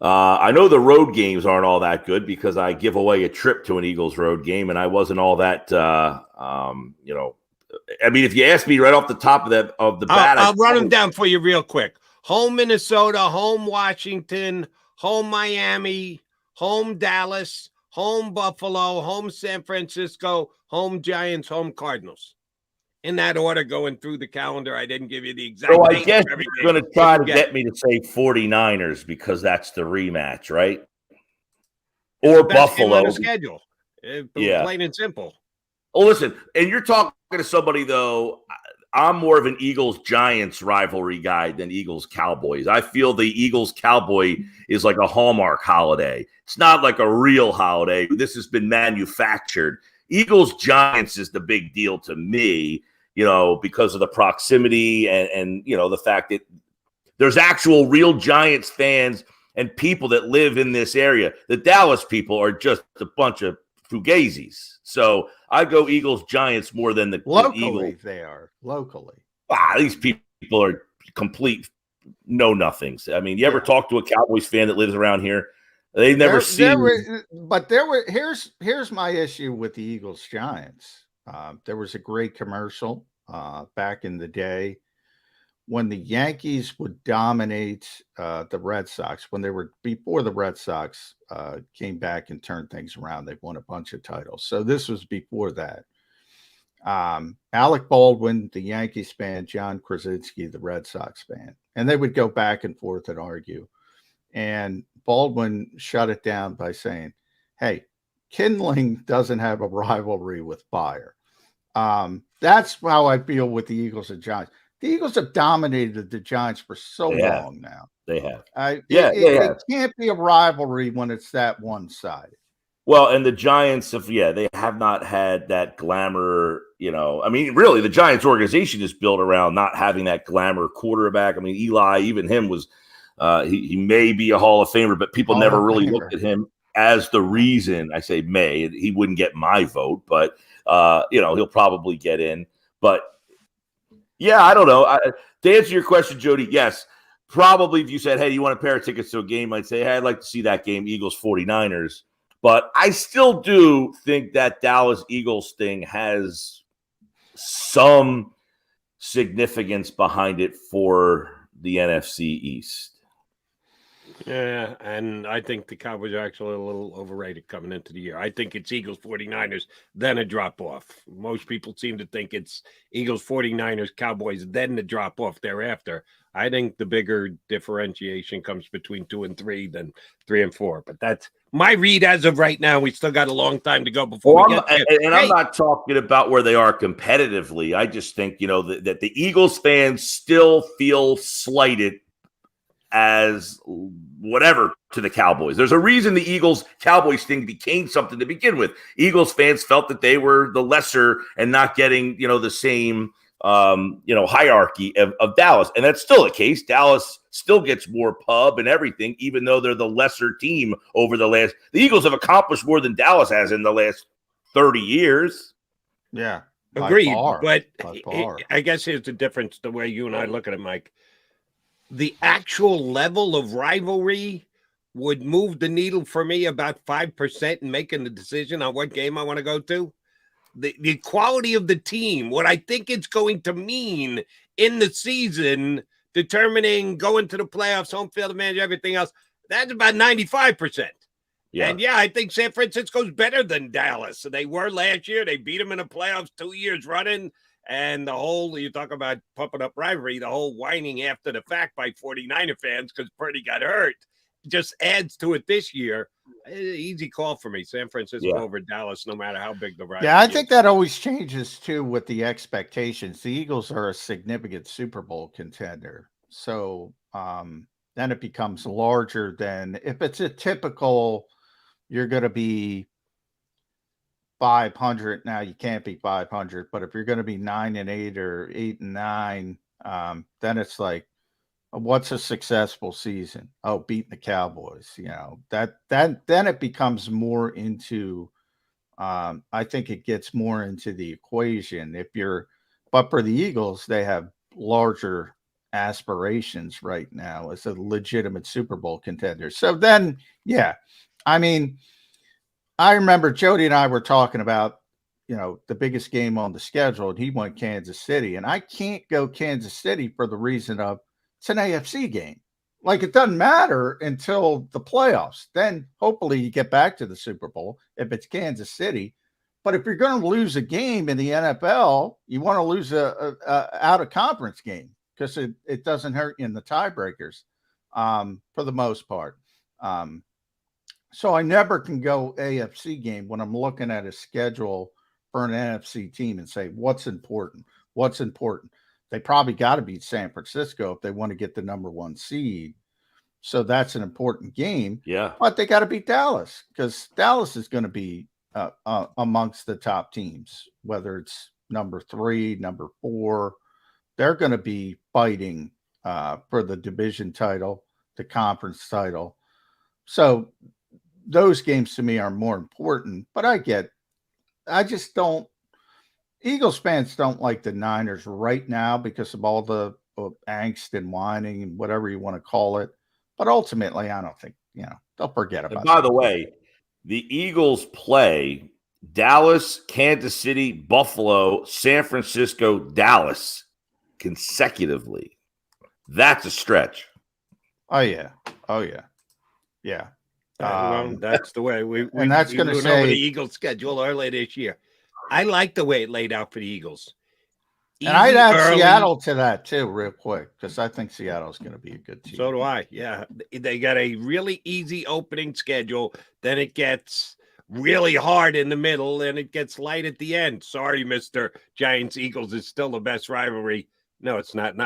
I know the road games aren't all that good because I give away a trip to an Eagles road game, and I wasn't all that, I mean, if you ask me right off the top of the bat, I'll run them down for you real quick. Home Minnesota, home Washington, home Miami, home Dallas, home Buffalo, home San Francisco, home Giants, home Cardinals. In that order, going through the calendar. I didn't give you the exact. So I guess you're going to try to get me to say 49ers because that's the rematch, right? Or Buffalo. On the schedule. Yeah. Plain and simple. Oh, listen, and you're talking to somebody, though, I'm more of an Eagles-Giants rivalry guy than Eagles-Cowboys. I feel the Eagles-Cowboy is like a Hallmark holiday. It's not like a real holiday. This has been manufactured. Eagles-Giants is the big deal to me, because of the proximity and the fact that there's actual real Giants fans and people that live in this area. The Dallas people are just a bunch of fugazis. So I go Eagles-Giants more than the locally. Eagles. They are locally. These people are complete know-nothings. I mean, you ever talk to a Cowboys fan that lives around here? They've never seen. Here's my issue with the Eagles-Giants. There was a great commercial back in the day when the Yankees would dominate the Red Sox, when they were before the Red Sox came back and turned things around, they won a bunch of titles. So this was before that. Alec Baldwin, the Yankees fan, John Krasinski, the Red Sox fan, and they would go back and forth and argue. And Baldwin shut it down by saying, "Hey, Kindling doesn't have a rivalry with fire." That's how I feel with the Eagles and Giants. The Eagles have dominated the Giants for so long now. They have. It can't be a rivalry when it's that one-sided. Well, and the Giants, they have not had that glamour, I mean, really, the Giants organization is built around not having that glamour quarterback. I mean, Eli, even him was, he may be a Hall of Famer, but people never really looked at him as the reason. I say may. He wouldn't get my vote, but, he'll probably get in. But, yeah, I don't know. To answer your question, Jody, yes, probably if you said, hey, do you want a pair of tickets to a game? I'd say, hey, I'd like to see that game, Eagles 49ers. But I still do think that Dallas Eagles thing has some significance behind it for the NFC East. Yeah, and I think the Cowboys are actually a little overrated coming into the year. I think it's Eagles 49ers, then a drop-off. Most people seem to think it's Eagles 49ers, Cowboys, then the drop-off thereafter. I think the bigger differentiation comes between 2 and 3 than 3 and 4. But that's my read as of right now. We still got a long time to go before we get there. I'm not talking about where they are competitively. I just think, that the Eagles fans still feel slighted as whatever to the Cowboys. There's a reason the Eagles-Cowboys thing became something to begin with. Eagles fans felt that they were the lesser and not getting, the same, hierarchy of Dallas. And that's still the case. Dallas still gets more pub and everything, even though they're the lesser team over the Eagles have accomplished more than Dallas has in the last 30 years. Yeah. Agreed. But I guess here's the difference, the way you and I look at it, Mike. The actual level of rivalry would move the needle for me about 5% in making the decision on what game I want to go to. The quality of the team, what I think it's going to mean in the season, determining going to the playoffs, home field advantage, everything else, that's about 95%. Yeah. And I think San Francisco's better than Dallas. They were last year. They beat them in the playoffs 2 years running. And the whole, you talk about pumping up rivalry, the whole whining after the fact by 49er fans because Purdy got hurt just adds to it this year. Easy call for me, San Francisco over Dallas, no matter how big the rivalry is. I think that always changes, too, with the expectations. The Eagles are a significant Super Bowl contender. So then it becomes larger than if it's a typical, you're going to be 500. Now you can't be 500, but if you're going to be 9-8 or 8-9, then it's like, what's a successful season? Oh, beating the Cowboys. Then it becomes more into. I think it gets more into the equation. But for the Eagles, they have larger aspirations right now as a legitimate Super Bowl contender. So then, I mean. I remember Jody and I were talking about, the biggest game on the schedule, and he went Kansas City. And I can't go Kansas City for the reason of it's an AFC game. Like, it doesn't matter until the playoffs. Then hopefully you get back to the Super Bowl if it's Kansas City. But if you're going to lose a game in the NFL, you want to lose a out-of-conference game because it doesn't hurt you in the tiebreakers for the most part. So I never can go AFC game when I'm looking at a schedule for an NFC team and say, what's important? What's important? They probably got to beat San Francisco if they want to get the number 1 seed. So that's an important game. Yeah. But they got to beat Dallas because Dallas is going to be amongst the top teams, whether it's number 3, number 4. They're going to be fighting for the division title, the conference title. So those games to me are more important, but I just don't. Eagles fans don't like the Niners right now because of all the angst and whining and whatever you want to call it. But ultimately, I don't think, they'll forget about it. By the way, the Eagles play Dallas, Kansas City, Buffalo, San Francisco, Dallas consecutively. That's a stretch. Oh yeah. Yeah. Well, that's the way we that's going to went say over the Eagles' schedule earlier this year. I like the way it laid out for the Eagles. And I'd add early. Seattle to that too, real quick, because I think Seattle's going to be a good team. So do I. Yeah, they got a really easy opening schedule. Then it gets really hard in the middle, and it gets light at the end. Sorry, Mr. Giants Eagles is still the best rivalry. No, it's not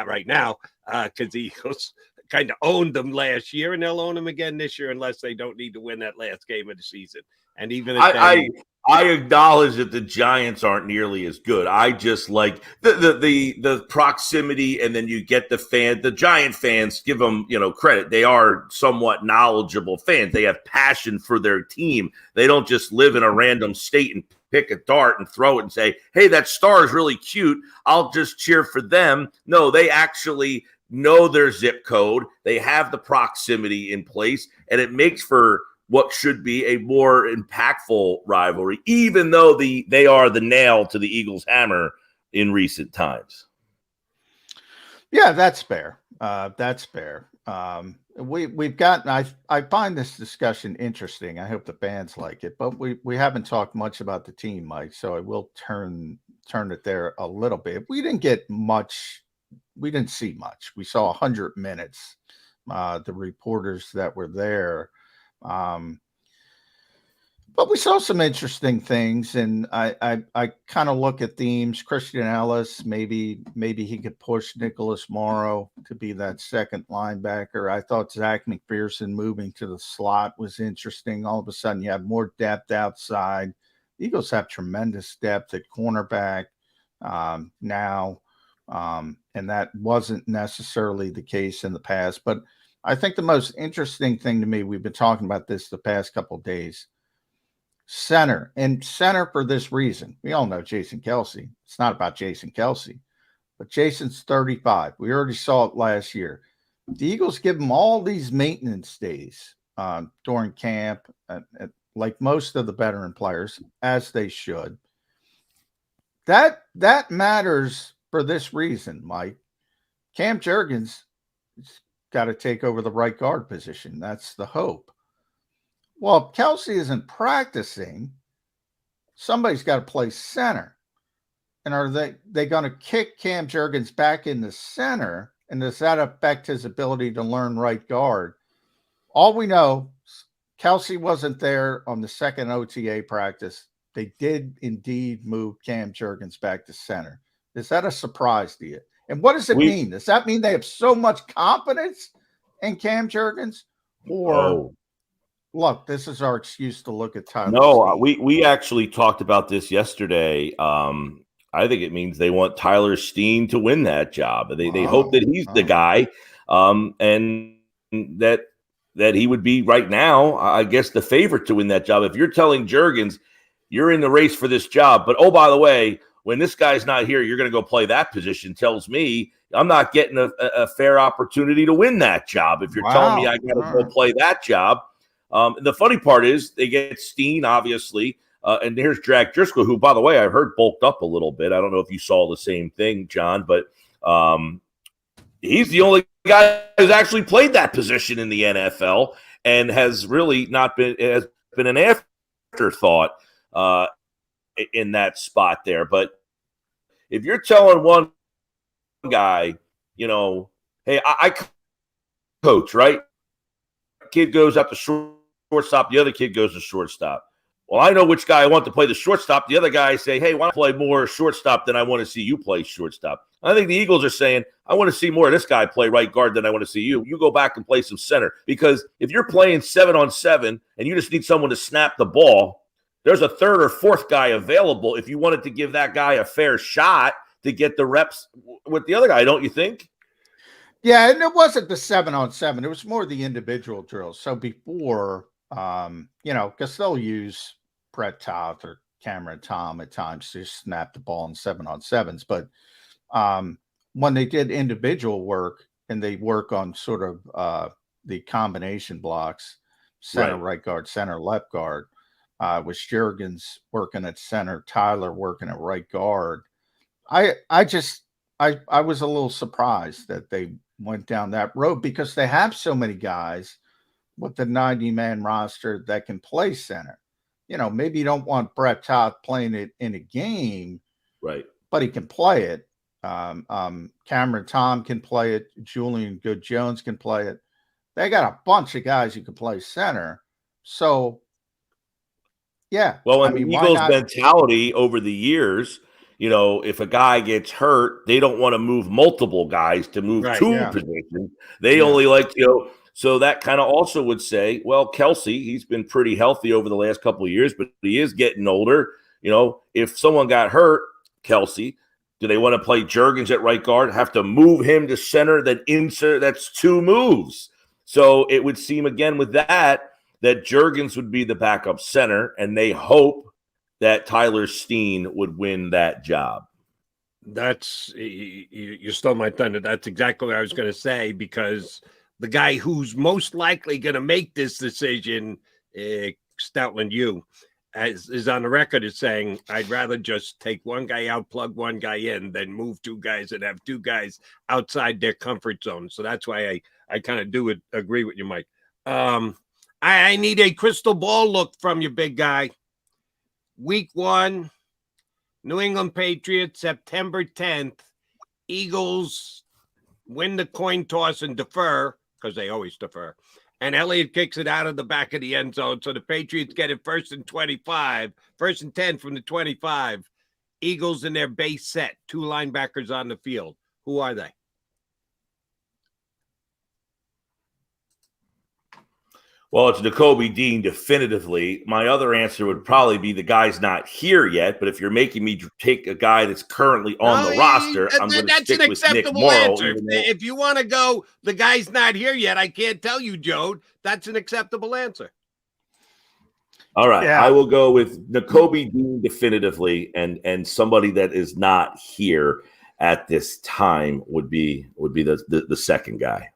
right now, because the Eagles kind of owned them last year, and they'll own them again this year unless they don't need to win that last game of the season. And even if I acknowledge that the Giants aren't nearly as good. I just like the proximity, and then you get the Giant fans, give them, credit. They are somewhat knowledgeable fans. They have passion for their team. They don't just live in a random state and pick a dart and throw it and say, hey, that star is really cute, I'll just cheer for them. No, they actually know their zip code. They have the proximity in place, and it makes for what should be a more impactful rivalry, even though they are the nail to the Eagles' hammer in recent times. Yeah, that's fair. That's fair. We've gotten. I find this discussion interesting. I hope the fans like it, but we haven't talked much about the team, Mike. So I will turn it there a little bit. We didn't get much. We didn't see much. We saw 100 minutes. The reporters that were there. But we saw some interesting things, and I kind of look at themes. Christian Ellis, maybe he could push Nicholas Morrow to be that second linebacker. I thought Zach McPherson moving to the slot was interesting. All of a sudden, you have more depth outside. The Eagles have tremendous depth at cornerback now, and that wasn't necessarily the case in the past. But I think the most interesting thing to me, we've been talking about this the past couple of days, center for this reason. We all know Jason Kelce. It's not about Jason Kelce, but Jason's 35. We already saw it last year. The Eagles give him all these maintenance days during camp, like most of the veteran players, as they should. That matters for this reason, Mike. Cam Jurgens got to take over the right guard position. That's the hope. Well, if Kelce isn't practicing, somebody's got to play center. And are they going to kick Cam Jurgens back in the center? And does that affect his ability to learn right guard? All we know, Kelce wasn't there on the second OTA practice. They did indeed move Cam Jurgens back to center. Is that a surprise to you? And what does it mean? Does that mean they have so much confidence in Cam Jurgens? Or, look, this is our excuse to look at Tyler Steen? We actually talked about this yesterday. I think it means they want Tyler Steen to win that job. They hope that he's the guy, and that he would be right now, I guess, the favorite to win that job. If you're telling Jurgens you're in the race for this job, but, oh, by the way, when this guy's not here, you're going to go play that position, tells me I'm not getting a fair opportunity to win that job. If you're telling me I got to go play that job. The funny part is they get Steen, obviously, and here's Jack Driscoll, who, by the way, I've heard bulked up a little bit. I don't know if you saw the same thing, John, but he's the only guy who's actually played that position in the NFL and has really has been an afterthought in that spot there. But if you're telling one guy, hey, I coach, right? Kid goes up to shortstop, the other kid goes to shortstop. Well, I know which guy I want to play the shortstop. The other guy say, hey, why don't I play more shortstop than I want to see you play shortstop? I think the Eagles are saying, I want to see more of this guy play right guard than I want to see you. You go back and play some center. Because if you're playing 7-on-7 and you just need someone to snap the ball, there's a third or fourth guy available if you wanted to give that guy a fair shot to get the reps with the other guy, don't you think? Yeah, and it wasn't the 7-on-7. It was more the individual drills. So before, because they'll use Brett Toth or Cameron Tom at times to snap the ball in 7-on-7s. But when they did individual work and they work on sort of the combination blocks, center, right guard, center, left guard, with Jurgens working at center, Tyler working at right guard. I was a little surprised that they went down that road because they have so many guys with the 90-man roster that can play center. You know, maybe you don't want Brett Todd playing it in a game, right? But he can play it. Cameron Tom can play it. Julian Good-Jones can play it. They got a bunch of guys who can play center. So, yeah. Well, the Eagles' mentality over the years, you know, if a guy gets hurt, they don't want to move multiple guys to move positions. They only like, you know, so that kind of also would say, well, Kelsey, he's been pretty healthy over the last couple of years, but he is getting older. You know, if someone got hurt, Kelsey, do they want to play Juergens at right guard, have to move him to center, then insert? That's 2 moves. So it would seem again with that Juergens would be the backup center, and they hope that Tyler Steen would win that job. That's you stole my thunder. That's exactly what I was going to say, because the guy who's most likely going to make this decision, Stoutland, is on the record as saying, I'd rather just take one guy out, plug one guy in, than move 2 guys and have 2 guys outside their comfort zone. So that's why I kind of do agree with you, Mike. I need a crystal ball look from you, big guy. Week 1, New England Patriots, September 10th. Eagles win the coin toss and defer, because they always defer. And Elliott kicks it out of the back of the end zone. So the Patriots get it 1st and 25, 1st and 10 from the 25. Eagles in their base set, 2 linebackers on the field. Who are they? Well, it's Nakobe Dean definitively. My other answer would probably be the guy's not here yet, but if you're making me take a guy that's currently on the roster, I'm going to stick with Nick Morrow. If you want to go, the guy's not here yet, I can't tell you, Joe. That's an acceptable answer. All right. Yeah. I will go with Nakobe Dean definitively, and somebody that is not here at this time would be the second guy.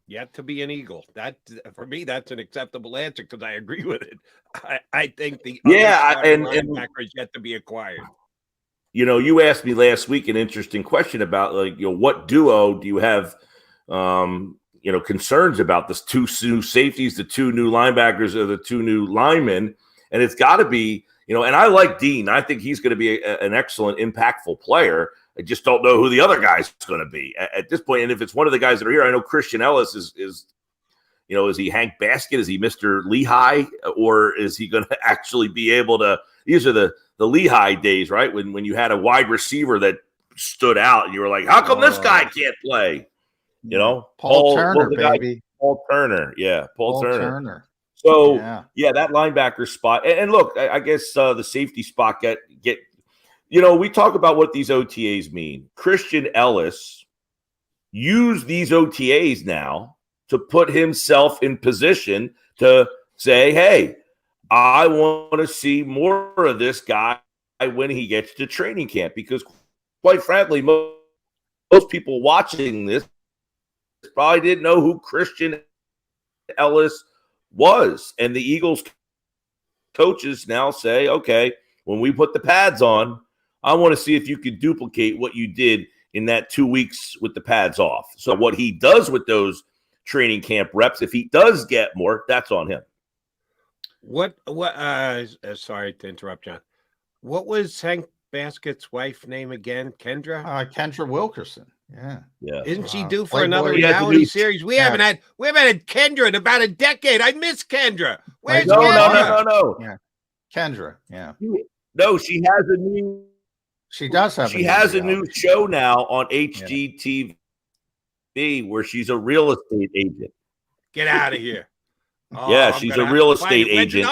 Yet to be an Eagle. That, for me, that's an acceptable answer because I agree with it. I think the linebacker is yet to be acquired. You know, you asked me last week an interesting question about, like, you know, what duo do you have, you know, concerns about? The 2 new safeties, the 2 new linebackers, or the 2 new linemen, and it's got to be, you know. And I like Dean. I think he's going to be an excellent, impactful player. I just don't know who the other guy's going to be at this point. And if it's one of the guys that are here, I know Christian Ellis is, you know, is he Hank Basket? Is he Mr. Lehigh? Or is he going to actually be able to – these are the Lehigh days, right, when you had a wide receiver that stood out and you were like, how come this guy can't play? You know? Paul Turner, baby. Paul Turner. Yeah, Paul Turner. So, yeah, that linebacker spot. And look, I guess the safety spot get you know, we talk about what these OTAs mean. Christian Ellis used these OTAs now to put himself in position to say, hey, I want to see more of this guy when he gets to training camp. Because, quite frankly, most people watching this probably didn't know who Christian Ellis was. And the Eagles coaches now say, okay, when we put the pads on, I want to see if you could duplicate what you did in that 2 weeks with the pads off. So what he does with those training camp reps, if he does get more, that's on him. Sorry to interrupt, John. What was Hank Basket's wife's name again? Kendra? Kendra Wilkerson. Yeah. Isn't she due for another reality series? We haven't had Kendra in about a decade. I miss Kendra. Where's Kendra? No. Yeah. Kendra. Yeah. No, she has a new. She does have. She has a new show now on HGTV where she's a real estate agent. Get out of here. Yeah, she's a real estate agent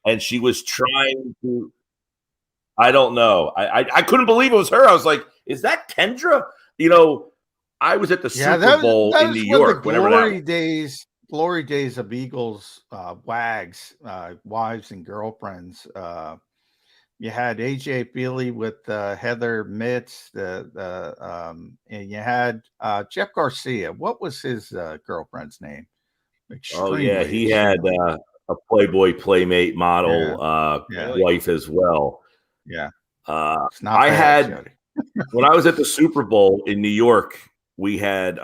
and she was trying to. I don't know. I couldn't believe it was her. I was like, is that Kendra? You know, I was at the Super Bowl in New York. Glory days of Eagles, wags, wives and girlfriends. You had AJ Feely with Heather Mitz, and you had Jeff Garcia. What was his girlfriend's name? He had a Playboy Playmate model wife as well. Yeah, I had when I was at the Super Bowl in New York we had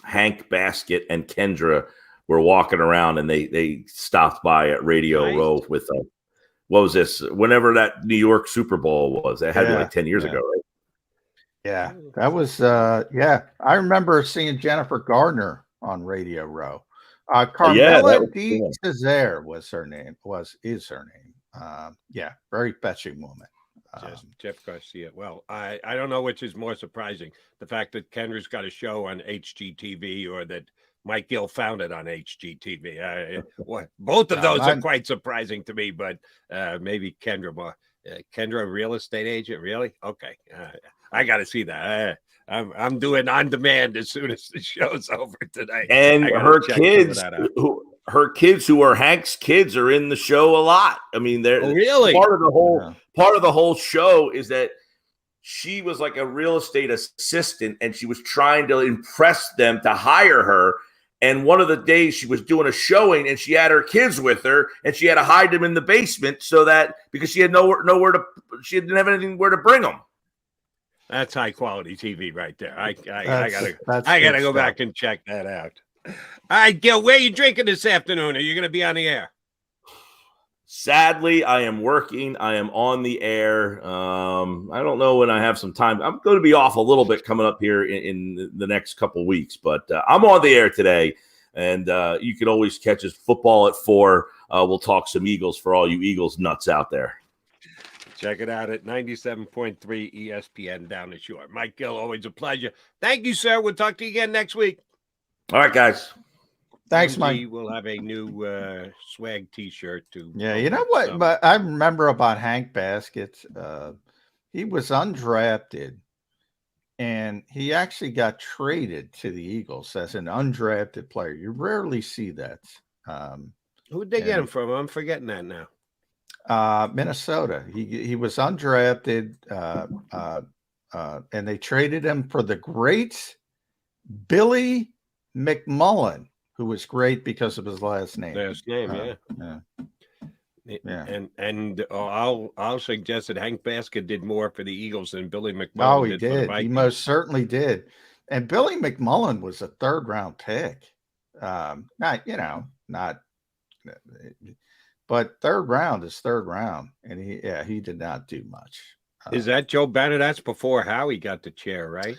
Hank Baskett and Kendra were walking around, and they stopped by at Radio Row with what was this? Whenever that New York Super Bowl was, it had to be like 10 years ago, right? Yeah, that was I remember seeing Jennifer Gardner on Radio Row. Carmela D. Cesare was her name. Is her name? Very fetching woman. Jeff Garcia. Well, I don't know which is more surprising, the fact that Kendra's got a show on HGTV or that Mike Gill found it on HGTV. Both of those are quite surprising to me, but maybe Kendra more. Kendra, a real estate agent, really? Okay, I got to see that. I'm doing on demand as soon as the show's over today. And her kids, who are Hank's kids, are in the show a lot. I mean, they're really part of the whole show is that she was like a real estate assistant, and she was trying to impress them to hire her. And one of the days she was doing a showing, and she had her kids with her, and she had to hide them in the basement because she had she didn't have anywhere to bring them. That's high quality TV right there. I gotta go back and check that out. All right, Gil, where are you drinking this afternoon? Are you gonna be on the air? Sadly, I am working. I am on the air. I don't know when I have some time. I'm going to be off a little bit coming up here in the next couple of weeks, but I'm on the air today, and you can always catch us football at 4. We'll talk some Eagles for all you Eagles nuts out there. Check it out at 97.3 ESPN down the shore. Mike Gill, always a pleasure. Thank you, sir. We'll talk to you again next week. All right, guys. Thanks, Mike. We'll have a new swag T-shirt too. Yeah, you know what? But I remember about Hank Baskett. He was undrafted, and he actually got traded to the Eagles as an undrafted player. You rarely see that. Who'd they get him from? I'm forgetting that now. Minnesota. He was undrafted, and they traded him for the great Billy McMullen, who was great because of his last name. And I'll suggest that Hank Baskett did more for the Eagles than Billy McMullen. Oh, he did. He most certainly did. And Billy McMullen was a 3rd round pick. But 3rd round is 3rd round, and he did not do much. Is that Joe Banner? That's before Howie got the chair, right?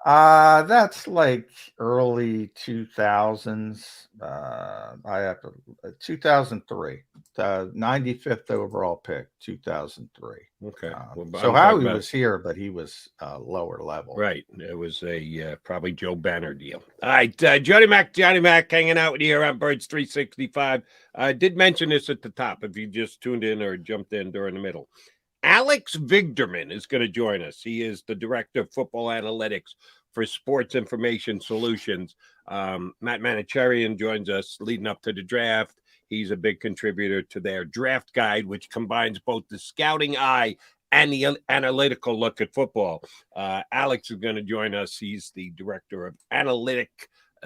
That's like early 2000s. I have to 2003, 95th overall pick, 2003. Okay. So Howie was here, but he was lower level. Right. It was a probably Joe Banner deal. All right, Johnny Mac hanging out with you here on Birds 365. I did mention this at the top if you just tuned in or jumped in during the middle. Alex Vigderman is going to join us. He is the Director of Football Analytics for Sports Information Solutions. Matt Manicherian joins us leading up to the draft. He's a big contributor to their draft guide, which combines both the scouting eye and the analytical look at football. Alex is going to join us. He's the Director of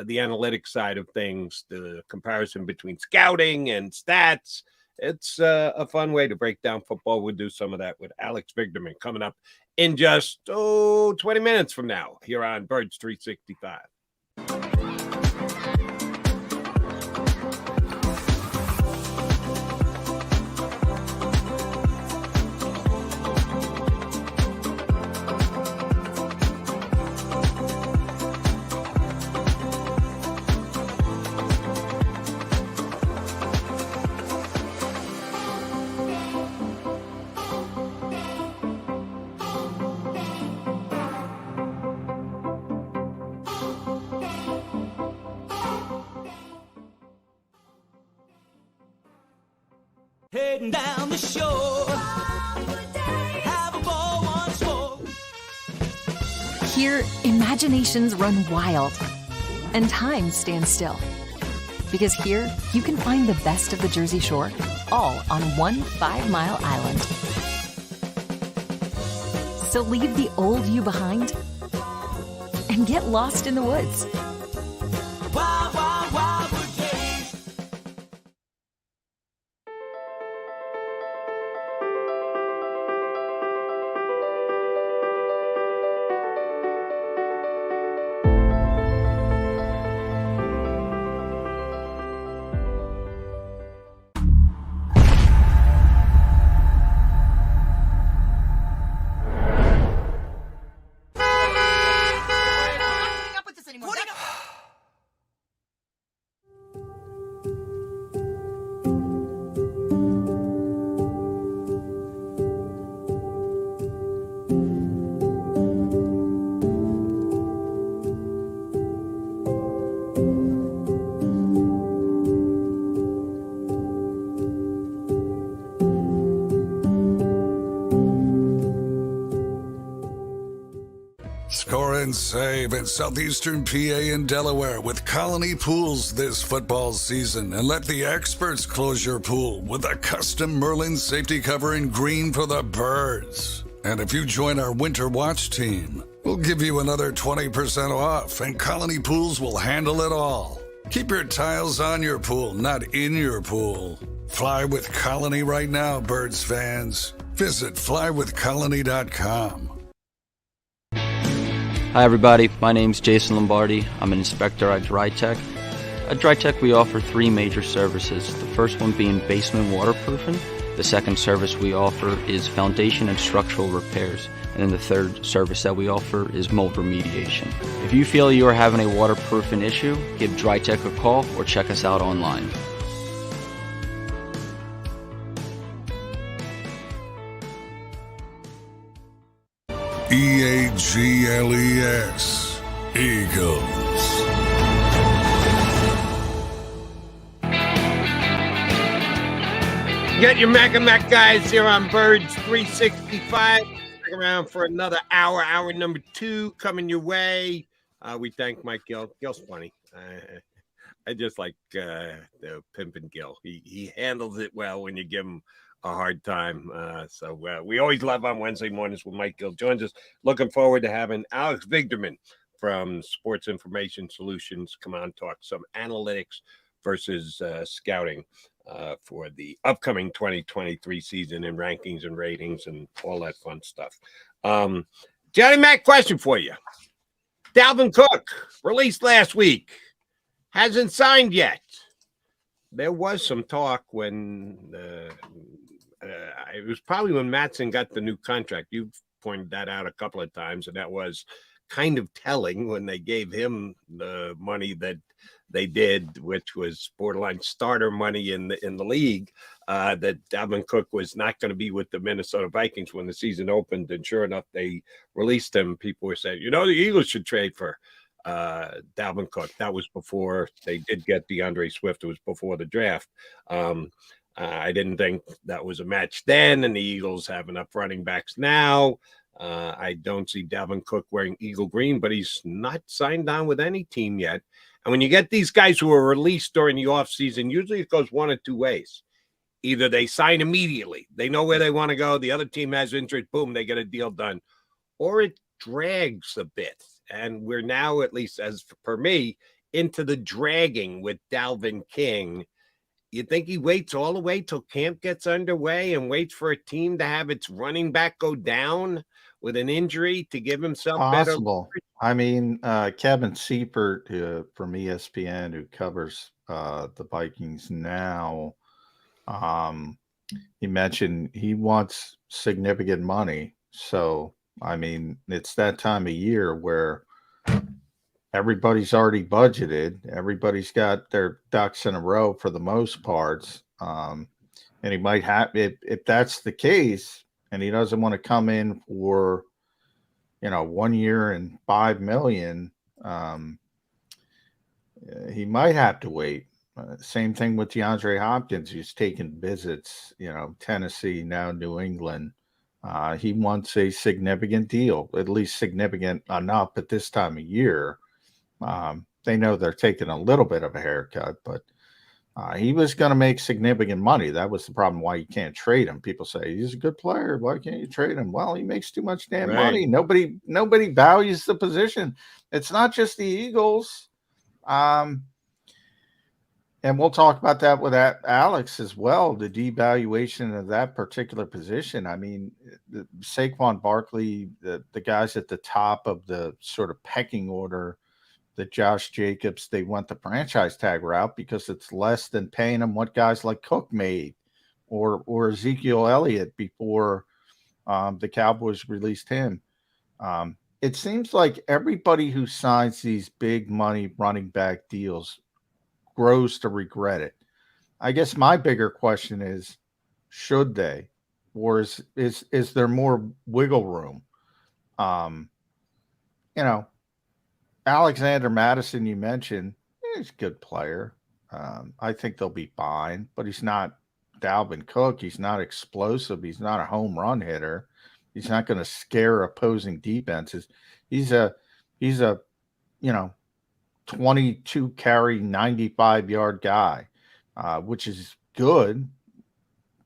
the analytic side of things, the comparison between scouting and stats. It's a fun way to break down football. We'll do some of that with Alex Vigderman coming up in just 20 minutes from now here on Birds 365. Heading down the shore, have a ball once more. Here, imaginations run wild and time stands still. Because here, you can find the best of the Jersey Shore, all on one 5-mile island. So leave the old you behind and get lost in the woods. Wild, wild, wild days. score and save in southeastern PA and Delaware with Colony Pools this football season, and let the experts close your pool with a custom Merlin safety cover in green for the birds. And if you join our Winter Watch team, we'll give you another 20% off, and Colony Pools will handle it all. Keep your tiles on your pool, not in your pool. Fly with Colony right now, birds fans. Visit flywithcolony.com. Hi everybody, my name's Jason Lombardi. I'm an inspector at DryTech. At DryTech we offer 3 major services, the first one being basement waterproofing. The second service we offer is foundation and structural repairs. And then the third service that we offer is mold remediation. If you feel you are having a waterproofing issue, give DryTech a call or check us out online. EAGLES, Eagles. Get your Mac and Mac guys here on Birds 365. Stick around for another hour, hour number 2 coming your way. We thank Mike Gill. Gill's funny. I just like the pimpin' Gill. He handles it well when you give him a hard time. So we always love on Wednesday mornings when Mike Gill joins us. Looking forward to having Alex Vigderman from Sports Information Solutions come on, talk some analytics versus scouting for the upcoming 2023 season and rankings and ratings and all that fun stuff. Johnny Mac, question for you. Dalvin Cook, released last week, hasn't signed yet. There was some talk when it was probably when Mattson got the new contract. You pointed that out a couple of times, and that was kind of telling when they gave him the money that they did, which was borderline starter money in the league, that Dalvin Cook was not going to be with the Minnesota Vikings when the season opened. And sure enough, they released him. People were saying, the Eagles should trade for Dalvin Cook. That was before they did get DeAndre Swift. It was before the draft. I didn't think that was a match then, and the Eagles have enough running backs now. I don't see Dalvin Cook wearing Eagle green, but he's not signed on with any team yet. And when you get these guys who are released during the offseason, usually it goes one of two ways. Either they sign immediately, they know where they want to go, the other team has interest, boom, they get a deal done, or it drags a bit. And we're now, at least as per me, into the dragging with Dalvin King. You think he waits all the way till camp gets underway and waits for a team to have its running back go down with an injury to give himself Possible. better? I mean, Kevin Seifert from ESPN, who covers the Vikings now, he mentioned he wants significant money. So, I mean, it's that time of year where everybody's already budgeted. Everybody's got their ducks in a row for the most parts. And he might have, if that's the case, and he doesn't want to come in for, 1 year and $5 million, he might have to wait. Same thing with DeAndre Hopkins, who's taking visits, Tennessee, now New England. He wants a significant deal, at least significant enough at this time of year. They know they're taking a little bit of a haircut, but he was going to make significant money. That was the problem why you can't trade him. People say he's a good player. Why can't you trade him? Well, he makes too much damn money. Nobody values the position. It's not just the Eagles. And we'll talk about that with Alex as well, the devaluation of that particular position. I mean, Saquon Barkley, the guys at the top of the sort of pecking order, the Josh Jacobs, they went the franchise tag route because it's less than paying them what guys like Cook made or Ezekiel Elliott before the Cowboys released him. It seems like everybody who signs these big money running back deals grows to regret it. I guess my bigger question is, should they, or is there more wiggle room? Alexander Madison, you mentioned, he's a good player. I think they'll be fine, but he's not Dalvin Cook. He's not explosive. He's not a home run hitter. He's not going to scare opposing defenses. He's a He's a, 22 carry, 95-yard guy, which is good,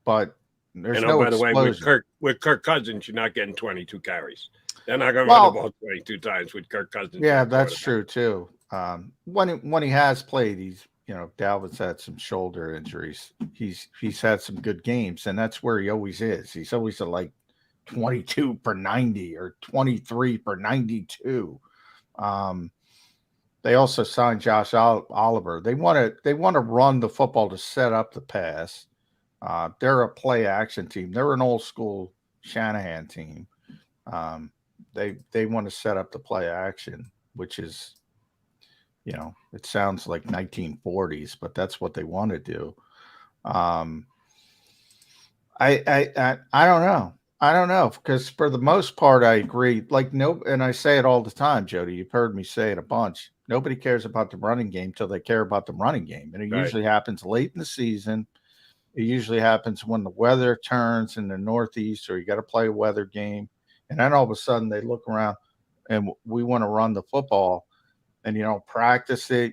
but there's no by the way, with explosion. Kirk Cousins, you're not getting 22 carries. They're not going to run the ball 22 times with Kirk Cousins. Yeah, that's true too. When he has played, he's Dalvin's had some shoulder injuries. He's had some good games, and that's where he always is. He's always at like 22 for 90 or 23 for 92. They also signed Josh Oliver. They want to run the football to set up the pass. They're a play action team. They're an old school Shanahan team. They want to set up the play action, which is, it sounds like 1940s, but that's what they want to do. I don't know. I don't know, because for the most part, I agree. And I say it all the time, Jody. You've heard me say it a bunch. Nobody cares about the running game till they care about the running game, and it usually happens late in the season. It usually happens when the weather turns in the Northeast, or you got to play a weather game, and then all of a sudden they look around, and we want to run the football, and you don't practice it.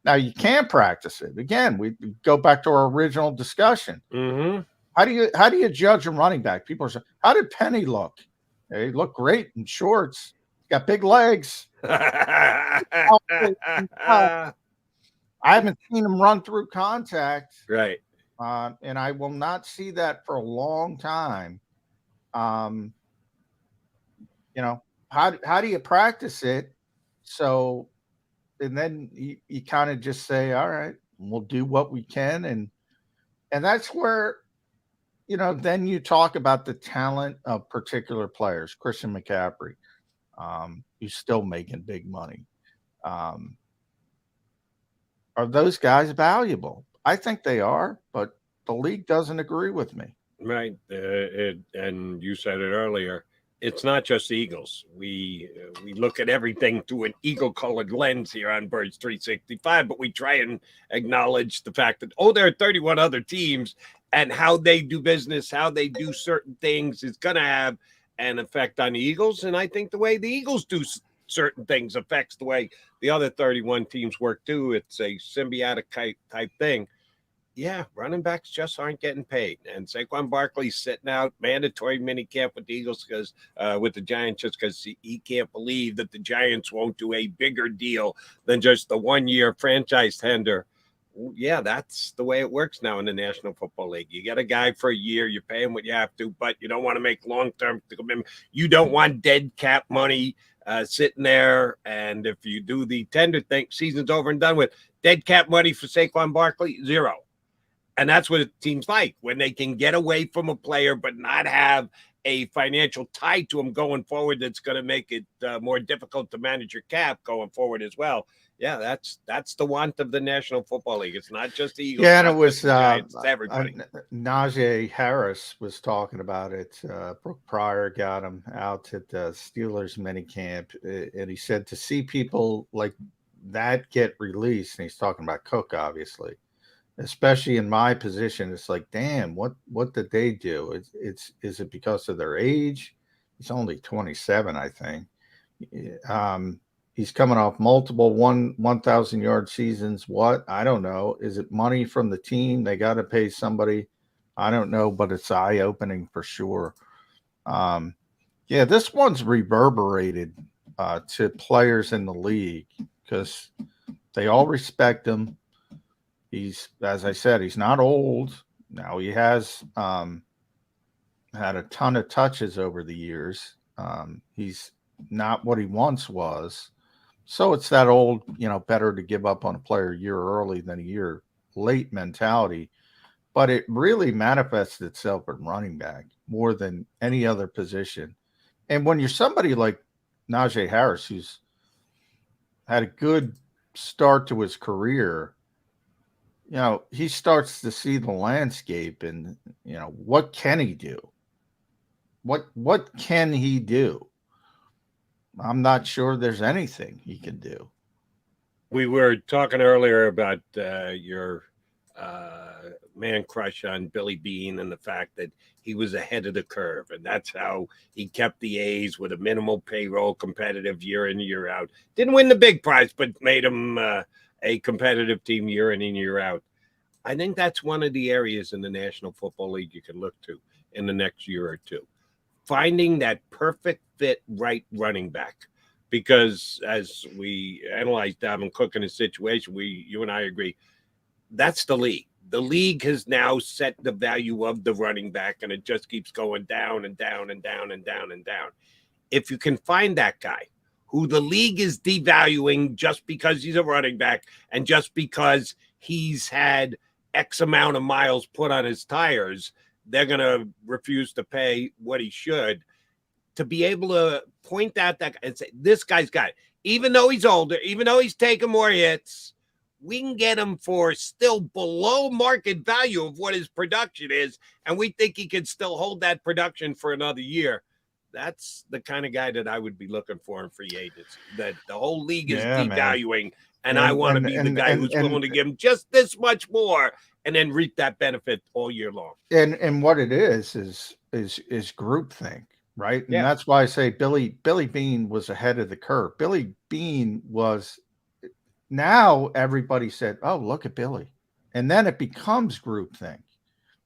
Now you can practice it. Again, we go back to our original discussion. Mm-hmm. How do you judge a running back? People are saying, how did Penny look? He looked great in shorts. Got big legs. I haven't seen him run through contact. Right. And I will not see that for a long time. How do you practice it? So, and then you kind of just say, all right, we'll do what we can. And that's where, then you talk about the talent of particular players. Christian McCaffrey, who's still making big money. Are those guys valuable? I think they are, but the league doesn't agree with me. Right. And you said it earlier. It's not just the Eagles. We look at everything through an eagle-colored lens here on Birds 365, but we try and acknowledge the fact that, there are 31 other teams, and how they do business, how they do certain things is going to have an effect on the Eagles. And I think the way the Eagles do certain things affects the way the other 31 teams work too. It's a symbiotic type thing. Yeah, running backs just aren't getting paid. And Saquon Barkley's sitting out mandatory minicamp with the Eagles with the Giants just because he can't believe that the Giants won't do a bigger deal than just the 1-year franchise tender. Yeah, that's the way it works now in the National Football League. You get a guy for a year, you pay him what you have to, but you don't want to make long-term commitment. You don't want dead cap money sitting there. And if you do the tender thing, season's over and done with. Dead cap money for Saquon Barkley, zero. And that's what it seems like when they can get away from a player but not have a financial tie to him going forward that's going to make it more difficult to manage your cap going forward as well. Yeah, that's the want of the National Football League. It's not just the Eagles. Yeah, and it was Giants, it's everybody. Najee Harris was talking about it. Brooke Pryor got him out at the Steelers minicamp, and he said to see people like that get released, and he's talking about Cook, obviously, especially in my position. It's like, damn, what did they do? Is it because of their age? He's only 27, I think. He's coming off multiple 1,000-yard seasons. What? I don't know. Is it money from the team? They got to pay somebody. I don't know, but it's eye-opening for sure. Yeah, this one's reverberated to players in the league because they all respect him. He's, as I said, he's not old. Now he has had a ton of touches over the years. He's not what he once was. So it's that old, better to give up on a player a year early than a year late mentality. But it really manifests itself in running back more than any other position. And when you're somebody like Najee Harris, who's had a good start to his career, he starts to see the landscape and, what can he do? What can he do? I'm not sure there's anything he can do. We were talking earlier about your man crush on Billy Beane and the fact that he was ahead of the curve. And that's how he kept the A's with a minimal payroll, competitive year in, year out. Didn't win the big prize, but made them a competitive team year in and year out. I think that's one of the areas in the National Football League you can look to in the next year or two. Finding that perfect fit right running back. Because as we analyze Dalvin Cook in his situation, you and I agree, that's the league. The league has now set the value of the running back, and it just keeps going down and down and down and down and down. If you can find that guy who the league is devaluing just because he's a running back and just because he's had X amount of miles put on his tires, they're going to refuse to pay what he should. To be able to point out that and say, this guy's got it. Even though he's older, even though he's taking more hits, we can get him for still below market value of what his production is, and we think he can still hold that production for another year. That's the kind of guy that I would be looking for in free agency, that the whole league is devaluing, and I want to be the guy who's willing to give him just this much more and then reap that benefit all year long. And what it is groupthink, right? And that's why I say Billy Beane was ahead of the curve. Billy Beane was. Now everybody said, oh, look at Billy. And then it becomes groupthink.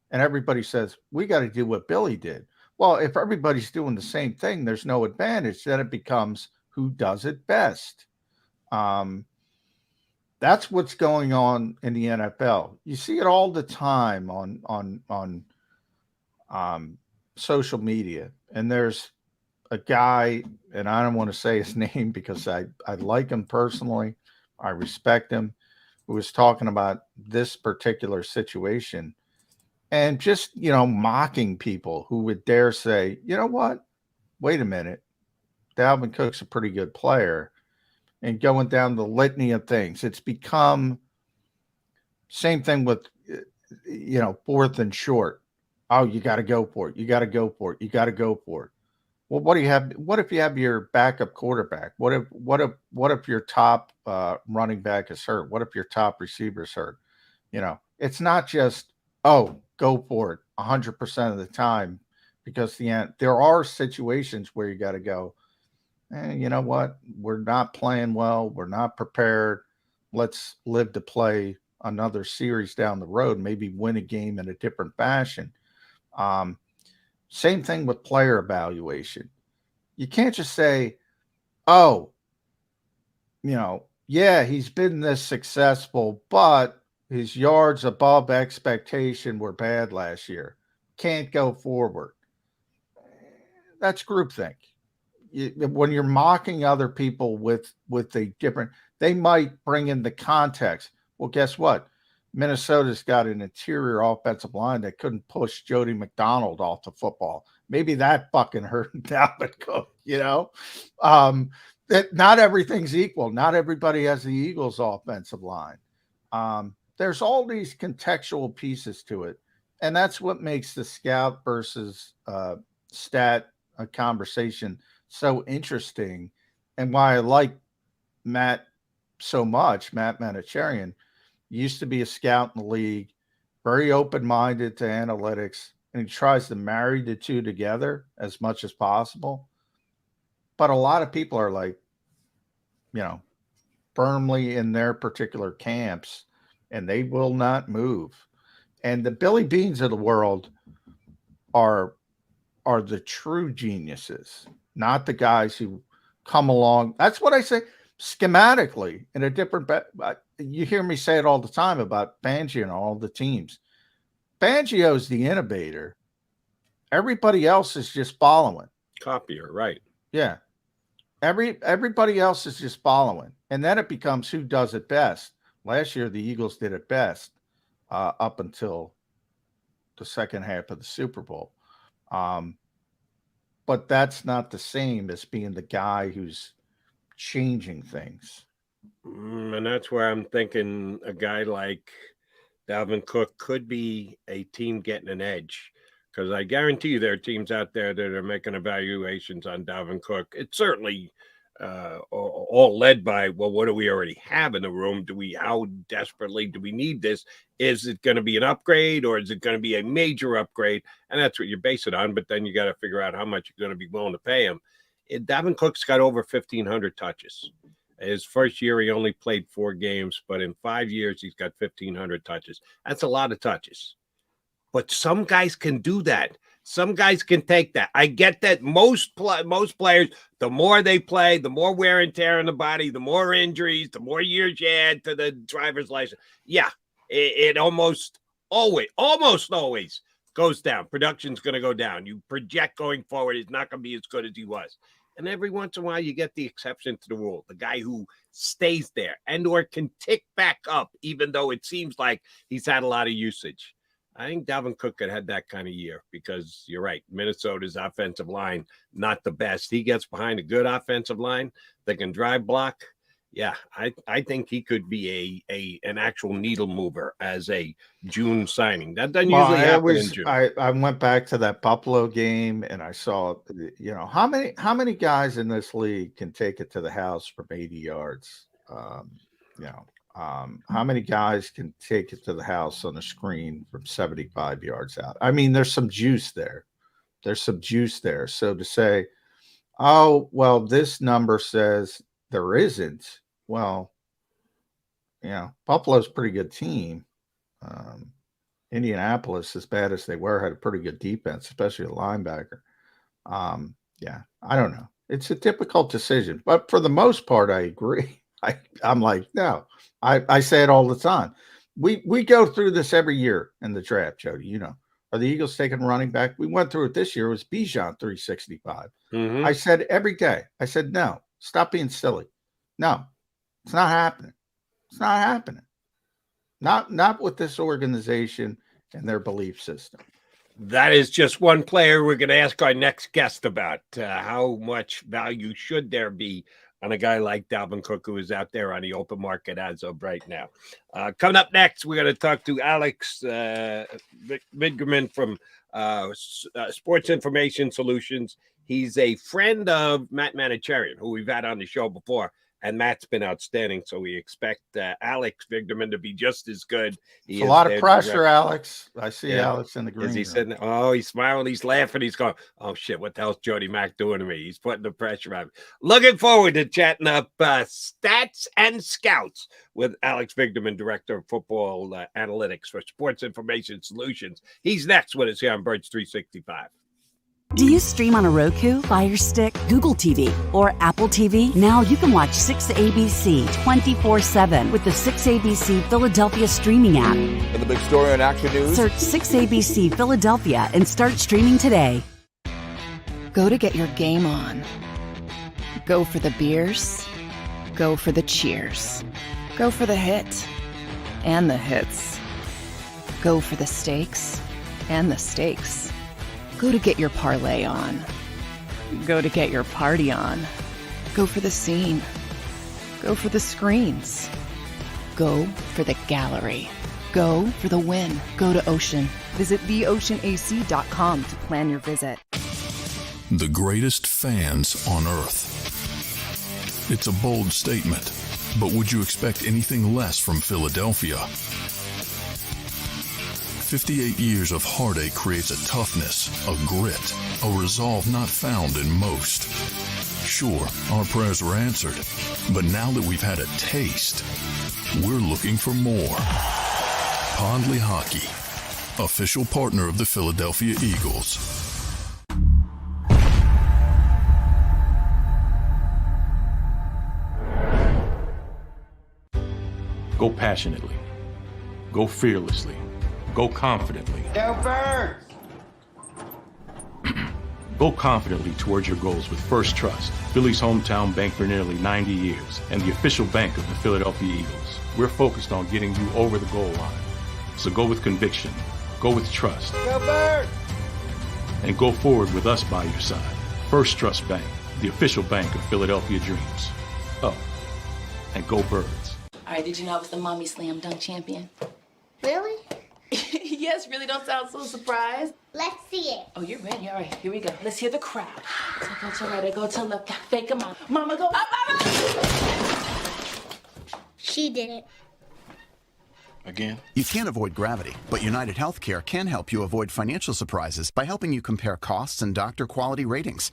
And everybody says, we got to do what Billy did. Well, if everybody's doing the same thing, there's no advantage. Then it becomes who does it best. That's what's going on in the NFL. You see it all the time on social media. And there's a guy, and I don't want to say his name because I like him personally. I respect him, who was talking about this particular situation and just, mocking people who would dare say, you know what? Wait a minute. Dalvin Cook's a pretty good player, and going down the litany of things. It's become same thing with, fourth and short. Oh, you got to go for it. You got to go for it. You got to go for it. Well, what do you have? What if you have your backup quarterback? What if your top running back is hurt? What if your top receiver is hurt? It's not just, oh, go for it 100% of the time, because there are situations where you got to go, you know what? We're not playing well. We're not prepared. Let's live to play another series down the road, maybe win a game in a different fashion. Same thing with player evaluation. You can't just say, oh, he's been this successful, but his yards above expectation were bad last year. Can't go forward. That's groupthink. When you're mocking other people with a different, they might bring in the context. Well, guess what? Minnesota's got an interior offensive line that couldn't push Jody McDonald off the football. Maybe that fucking hurt Dalvin Cook, that not everything's equal. Not everybody has the Eagles offensive line. There's all these contextual pieces to it. And that's what makes the scout versus stat conversation so interesting, and why I like Matt so much, Matt Manacharian. Used to be a scout in the league, very open-minded to analytics, and he tries to marry the two together as much as possible. But a lot of people are like, firmly in their particular camps, and they will not move. And the Billy Beanes of the world are the true geniuses, not the guys who come along. That's what I say schematically in a different you hear me say it all the time about Fangio and all the teams. Fangio's the innovator. Everybody else is just following. Copier, right. Yeah. Everybody else is just following. And then it becomes who does it best. Last year, the Eagles did it best up until the second half of the Super Bowl. But that's not the same as being the guy who's changing things. And that's where I'm thinking a guy like Dalvin Cook could be a team getting an edge, because I guarantee you there are teams out there that are making evaluations on Dalvin Cook. It's certainly all led by, well, what do we already have in the room? How desperately do we need this? Is it going to be an upgrade, or is it going to be a major upgrade? And that's what you base it on. But then you got to figure out how much you're going to be willing to pay him. Dalvin Cook's got over 1,500 touches. His first year, he only played 4 games, but in 5 years, he's got 1,500 touches. That's a lot of touches. But some guys can do that. Some guys can take that. I get that most players, the more they play, the more wear and tear in the body, the more injuries, the more years you add to the driver's license. Yeah, it almost always goes down. Production's going to go down. You project going forward, he's not going to be as good as he was. And every once in a while, you get the exception to the rule, the guy who stays there and or can tick back up, even though it seems like he's had a lot of usage. I think Dalvin Cook had that kind of year because you're right. Minnesota's offensive line, not the best. He gets behind a good offensive line that can drive block. Yeah, I think he could be an actual needle mover as a June signing. That doesn't usually happen in June. I went back to that Buffalo game and I saw, how many guys in this league can take it to the house from 80 yards? How many guys can take it to the house on a screen from 75 yards out? I mean, there's some juice there. So to say, oh, well, this number says there isn't. Well, Buffalo's a pretty good team. Indianapolis, as bad as they were, had a pretty good defense, especially a linebacker. I don't know. It's a difficult decision. But for the most part, I agree. I'm like, no. I say it all the time. We go through this every year in the draft, Jody. Are the Eagles taking running back? We went through it this year. It was Bijan 365. Mm-hmm. I said every day. I said, no, stop being silly. No, it's not happening. It's not happening. Not with this organization and their belief system. That is just one player we're going to ask our next guest about. How much value should there be on a guy like Dalvin Cook, who is out there on the open market as of right now? Coming up next, we're going to talk to Alex Vidgerman from Sports Information Solutions. He's a friend of Matt Manicherian, who we've had on the show before. And Matt's been outstanding, so we expect Alex Vidgerman to be just as good. It's a lot of pressure, Alex. I see Alex in the green room. He's sitting, he's smiling, he's laughing, he's going, oh, shit, what the hell's Jody Mack doing to me? He's putting the pressure on me. Looking forward to chatting up stats and scouts with Alex Vidgerman, Director of Football Analytics for Sports Information Solutions. He's next with us here on Birds 365. Do you stream on a Roku, Fire Stick, Google TV, or Apple TV? Now you can watch 6ABC 24/7 with the 6ABC Philadelphia streaming app. For the big story on Action News, search 6ABC Philadelphia and start streaming today. Go to get your game on. Go for the beers. Go for the cheers. Go for the hit and the hits. Go for the stakes and the stakes. Go to get your parlay on. Go to get your party on. Go for the scene. Go for the screens. Go for the gallery. Go for the win. Go to Ocean. Visit theoceanac.com to plan your visit. The greatest fans on earth. It's a bold statement, but would you expect anything less from Philadelphia? 58 years of heartache creates a toughness, a grit, a resolve not found in most. Sure, our prayers were answered, but now that we've had a taste, we're looking for more. Pondley Hockey, official partner of the Philadelphia Eagles. Go passionately. Go fearlessly. Go confidently. Go Birds! Go confidently towards your goals with First Trust, Philly's hometown bank for nearly 90 years, and the official bank of the Philadelphia Eagles. We're focused on getting you over the goal line. So go with conviction, go with trust, Go Birds! and go forward with us by your side. First Trust Bank, the official bank of Philadelphia dreams. Oh, and go Birds. All right, did you know I was the mommy slam dunk champion? Really? Yeah. Yes, really don't sound so surprised. Let's see it. Oh, you're ready. All right, here we go. Let's hear the crowd. So go to right, I go to left, fake a mom. Mama, go up, mama! She did it. Again? You can't avoid gravity, but United Healthcare can help you avoid financial surprises by helping you compare costs and doctor quality ratings.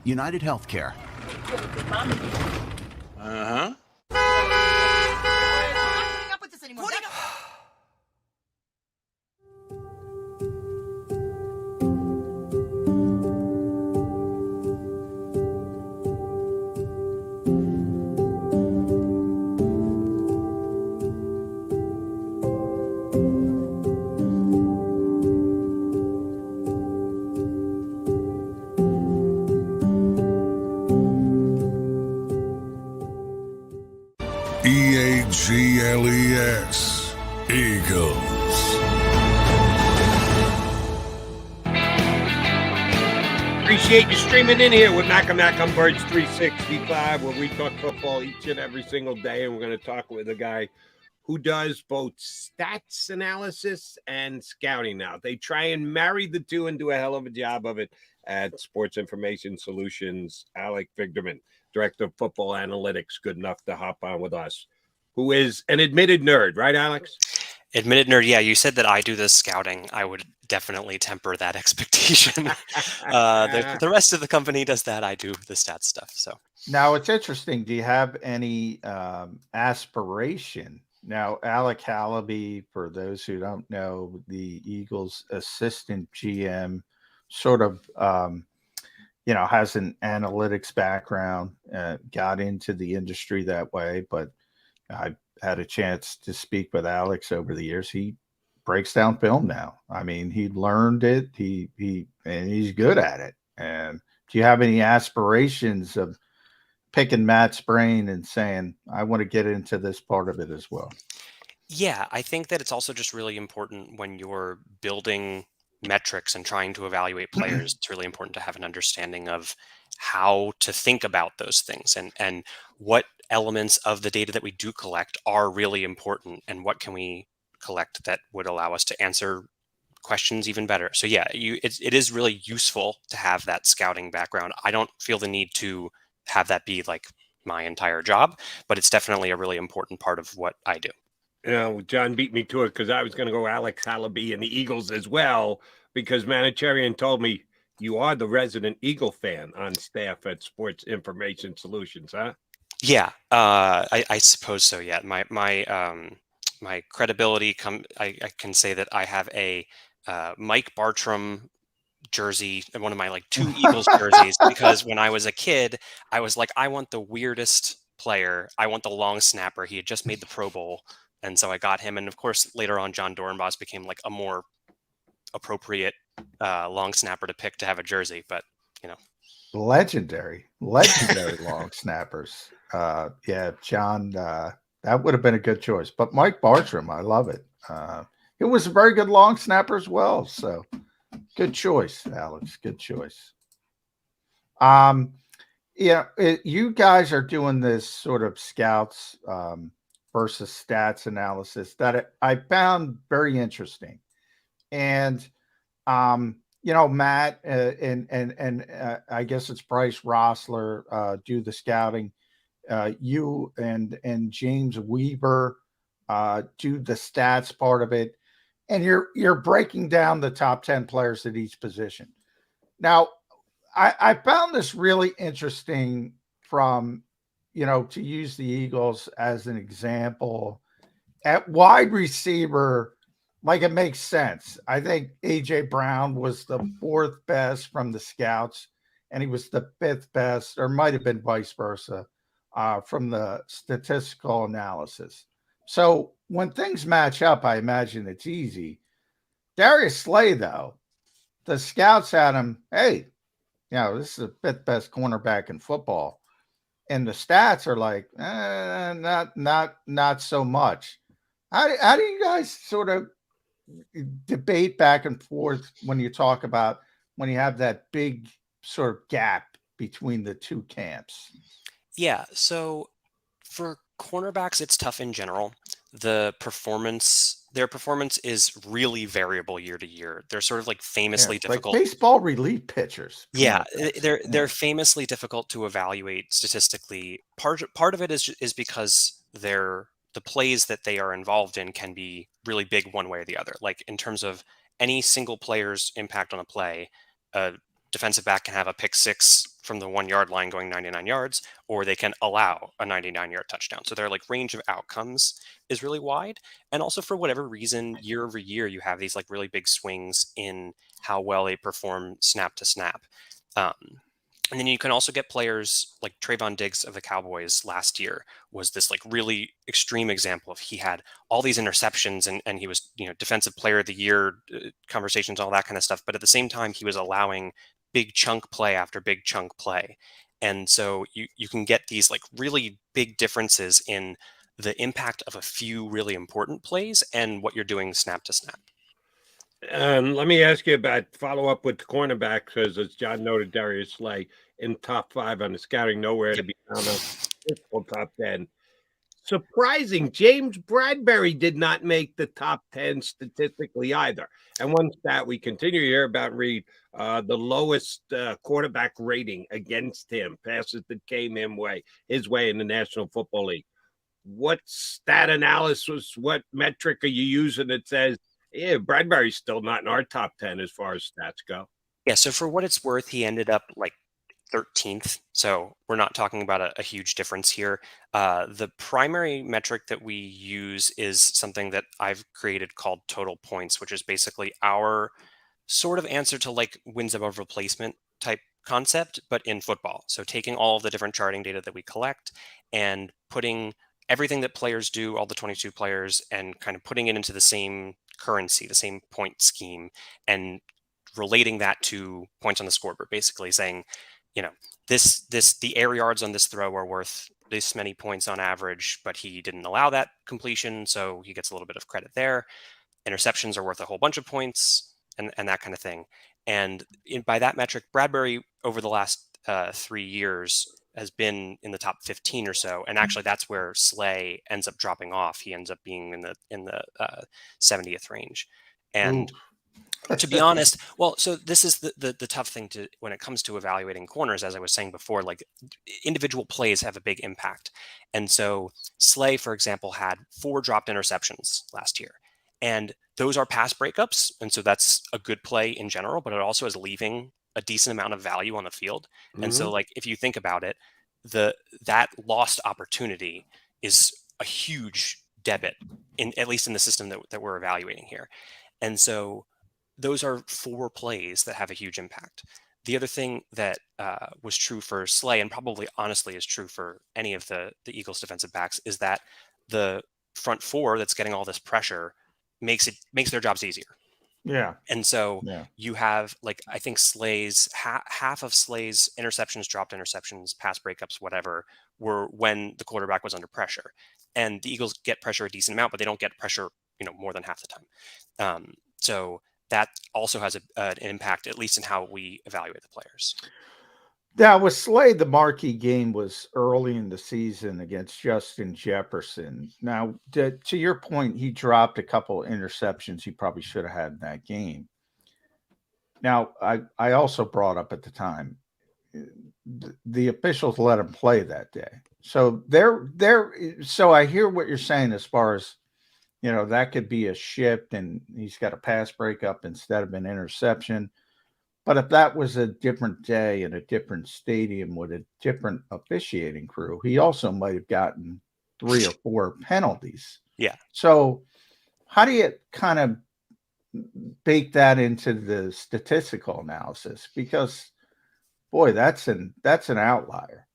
United Healthcare. Uh-huh. EAGLES, Eagles. Appreciate you streaming in here with Mac and Mac on Birds 365, where we talk football each and every single day. And we're going to talk with a guy who does both stats analysis and scouting now. They try and marry the two and do a hell of a job of it at Sports Information Solutions. Alec Vigderman, Director of Football Analytics, good enough to hop on with us, who is an admitted nerd, right, Alex? Admitted nerd, yeah. You said that I do the scouting. I would definitely temper that expectation. The rest of the company does that. I do the stats stuff. So now it's interesting. Do you have any aspiration? Now, Alec Hallaby, for those who don't know, the Eagles' assistant GM, sort of, has an analytics background, got into the industry that way, but I had a chance to speak with Alex over the years. He breaks down film now. I mean, he learned it. And he's good at it. And do you have any aspirations of picking Matt's brain and saying, I want to get into this part of it as well? yeah, I think that it's also just really important when you're building metrics and trying to evaluate players. It's really important to have an understanding of how to think about those things and what elements of the data that we do collect are really important and what can we collect that would allow us to answer questions even better. So yeah, it is really useful to have that scouting background. I don't feel the need to have that be like my entire job, but it's definitely a really important part of what I do. John beat me to it because I was going to go Alex Hallaby and the Eagles as well, because Manicherian told me you are the resident Eagle fan on staff at Sports Information Solutions, huh? Yeah, I suppose so. Yeah, my credibility I can say that I have a Mike Bartram jersey, one of my two Eagles jerseys, because when I was a kid, I was like, I want the weirdest player. I want the long snapper. He had just made the Pro Bowl. And so I got him. And of course, later on, John Dorenbos became like a more appropriate long snapper to pick to have a jersey. But, legendary long snappers. Yeah, John, that would have been a good choice. But Mike Bartram, I love it. He was a very good long snapper as well. So good choice, Alex. Good choice. You guys are doing this sort of scouts versus stats analysis that I found very interesting. And, Matt and I guess it's Bryce Rossler do the scouting. You and James Weaver do the stats part of it. And you're breaking down the top 10 players at each position. Now, I found this really interesting from, to use the Eagles as an example. At wide receiver, it makes sense. I think A.J. Brown was the 4th best from the scouts, and he was the 5th best, or might have been vice versa, from the statistical analysis. So when things match up, I imagine it's easy. Darius Slay, though, the scouts had him, hey, this is the 5th best cornerback in football. And the stats are like, not so much. How do you guys sort of debate back and forth when you talk about when you have that big sort of gap between the two camps? Yeah, so for cornerbacks, it's tough in general. The performance their performance is really variable year to year. They're sort of like famously difficult. Like baseball relief pitchers. Yeah, they're famously difficult to evaluate statistically. Part of it is because the plays that they are involved in can be really big one way or the other. Like in terms of any single player's impact on a play, a defensive back can have a pick six from the 1 yard line going 99 yards, or they can allow a 99-yard touchdown. So their like range of outcomes is really wide. And also for whatever reason, year over year, you have these like really big swings in how well they perform snap to snap. And then you can also get players like Trayvon Diggs of the Cowboys last year was this like really extreme example of he had all these interceptions and he was, defensive player of the year conversations, all that kind of stuff. But at the same time, he was allowing big chunk play after big chunk play. And so you can get these like really big differences in the impact of a few really important plays and what you're doing snap to snap. Let me ask you about follow up with the cornerback, because as John noted, Darius Slay in top 5 on the scouting, nowhere to be found on top 10. Surprising, James Bradbury did not make the top 10 statistically either. And one stat we continue to hear about, Reed, the lowest quarterback rating against him, passes that came his way in the National Football League. What stat analysis, what metric are you using that says, yeah, Bradbury's still not in our top 10 as far as stats go? Yeah, so for what it's worth, he ended up like 13th. So we're not talking about a huge difference here. The primary metric that we use is something that I've created called total points, which is basically our sort of answer to like wins above replacement type concept, but in football. So taking all of the different charting data that we collect and putting everything that players do, all the 22 players, and kind of putting it into the same currency, the same point scheme, and relating that to points on the scoreboard, basically saying, the air yards on this throw are worth this many points on average, but he didn't allow that completion, so he gets a little bit of credit there. Interceptions are worth a whole bunch of points, and that kind of thing. And by that metric, Bradbury over the last 3 years has been in the top 15 or so, and actually that's where Slay ends up dropping off. He ends up being in the 70th range, and to be honest, so this is the tough thing when it comes to evaluating corners, as I was saying before, like individual plays have a big impact. And so Slay, for example, had 4 dropped interceptions last year, and those are pass breakups, and so that's a good play in general, but it also is leaving a decent amount of value on the field. And so like if you think about it, that lost opportunity is a huge debit at least in the system that we're evaluating here. And so those are 4 plays that have a huge impact. The other thing that was true for Slay, and probably honestly is true for any of the Eagles defensive backs, is that the front 4 that's getting all this pressure makes their jobs easier. Yeah. And so you have, like, I think Slay's half of Slay's interceptions, dropped interceptions, pass breakups, whatever, were when the quarterback was under pressure. And the Eagles get pressure a decent amount, but they don't get pressure, more than half the time. So that also has an impact, at least in how we evaluate the players. Now, with Slay, the marquee game was early in the season against Justin Jefferson. Now, to your point, he dropped a couple of interceptions he probably should have had in that game. Now, I also brought up at the time, the officials let him play that day. So so I hear what you're saying as far as, that could be a shift and he's got a pass breakup instead of an interception. But if that was a different day in a different stadium with a different officiating crew, he also might have gotten 3 or 4 penalties. Yeah. So how do you kind of bake that into the statistical analysis? Because, boy, that's an outlier.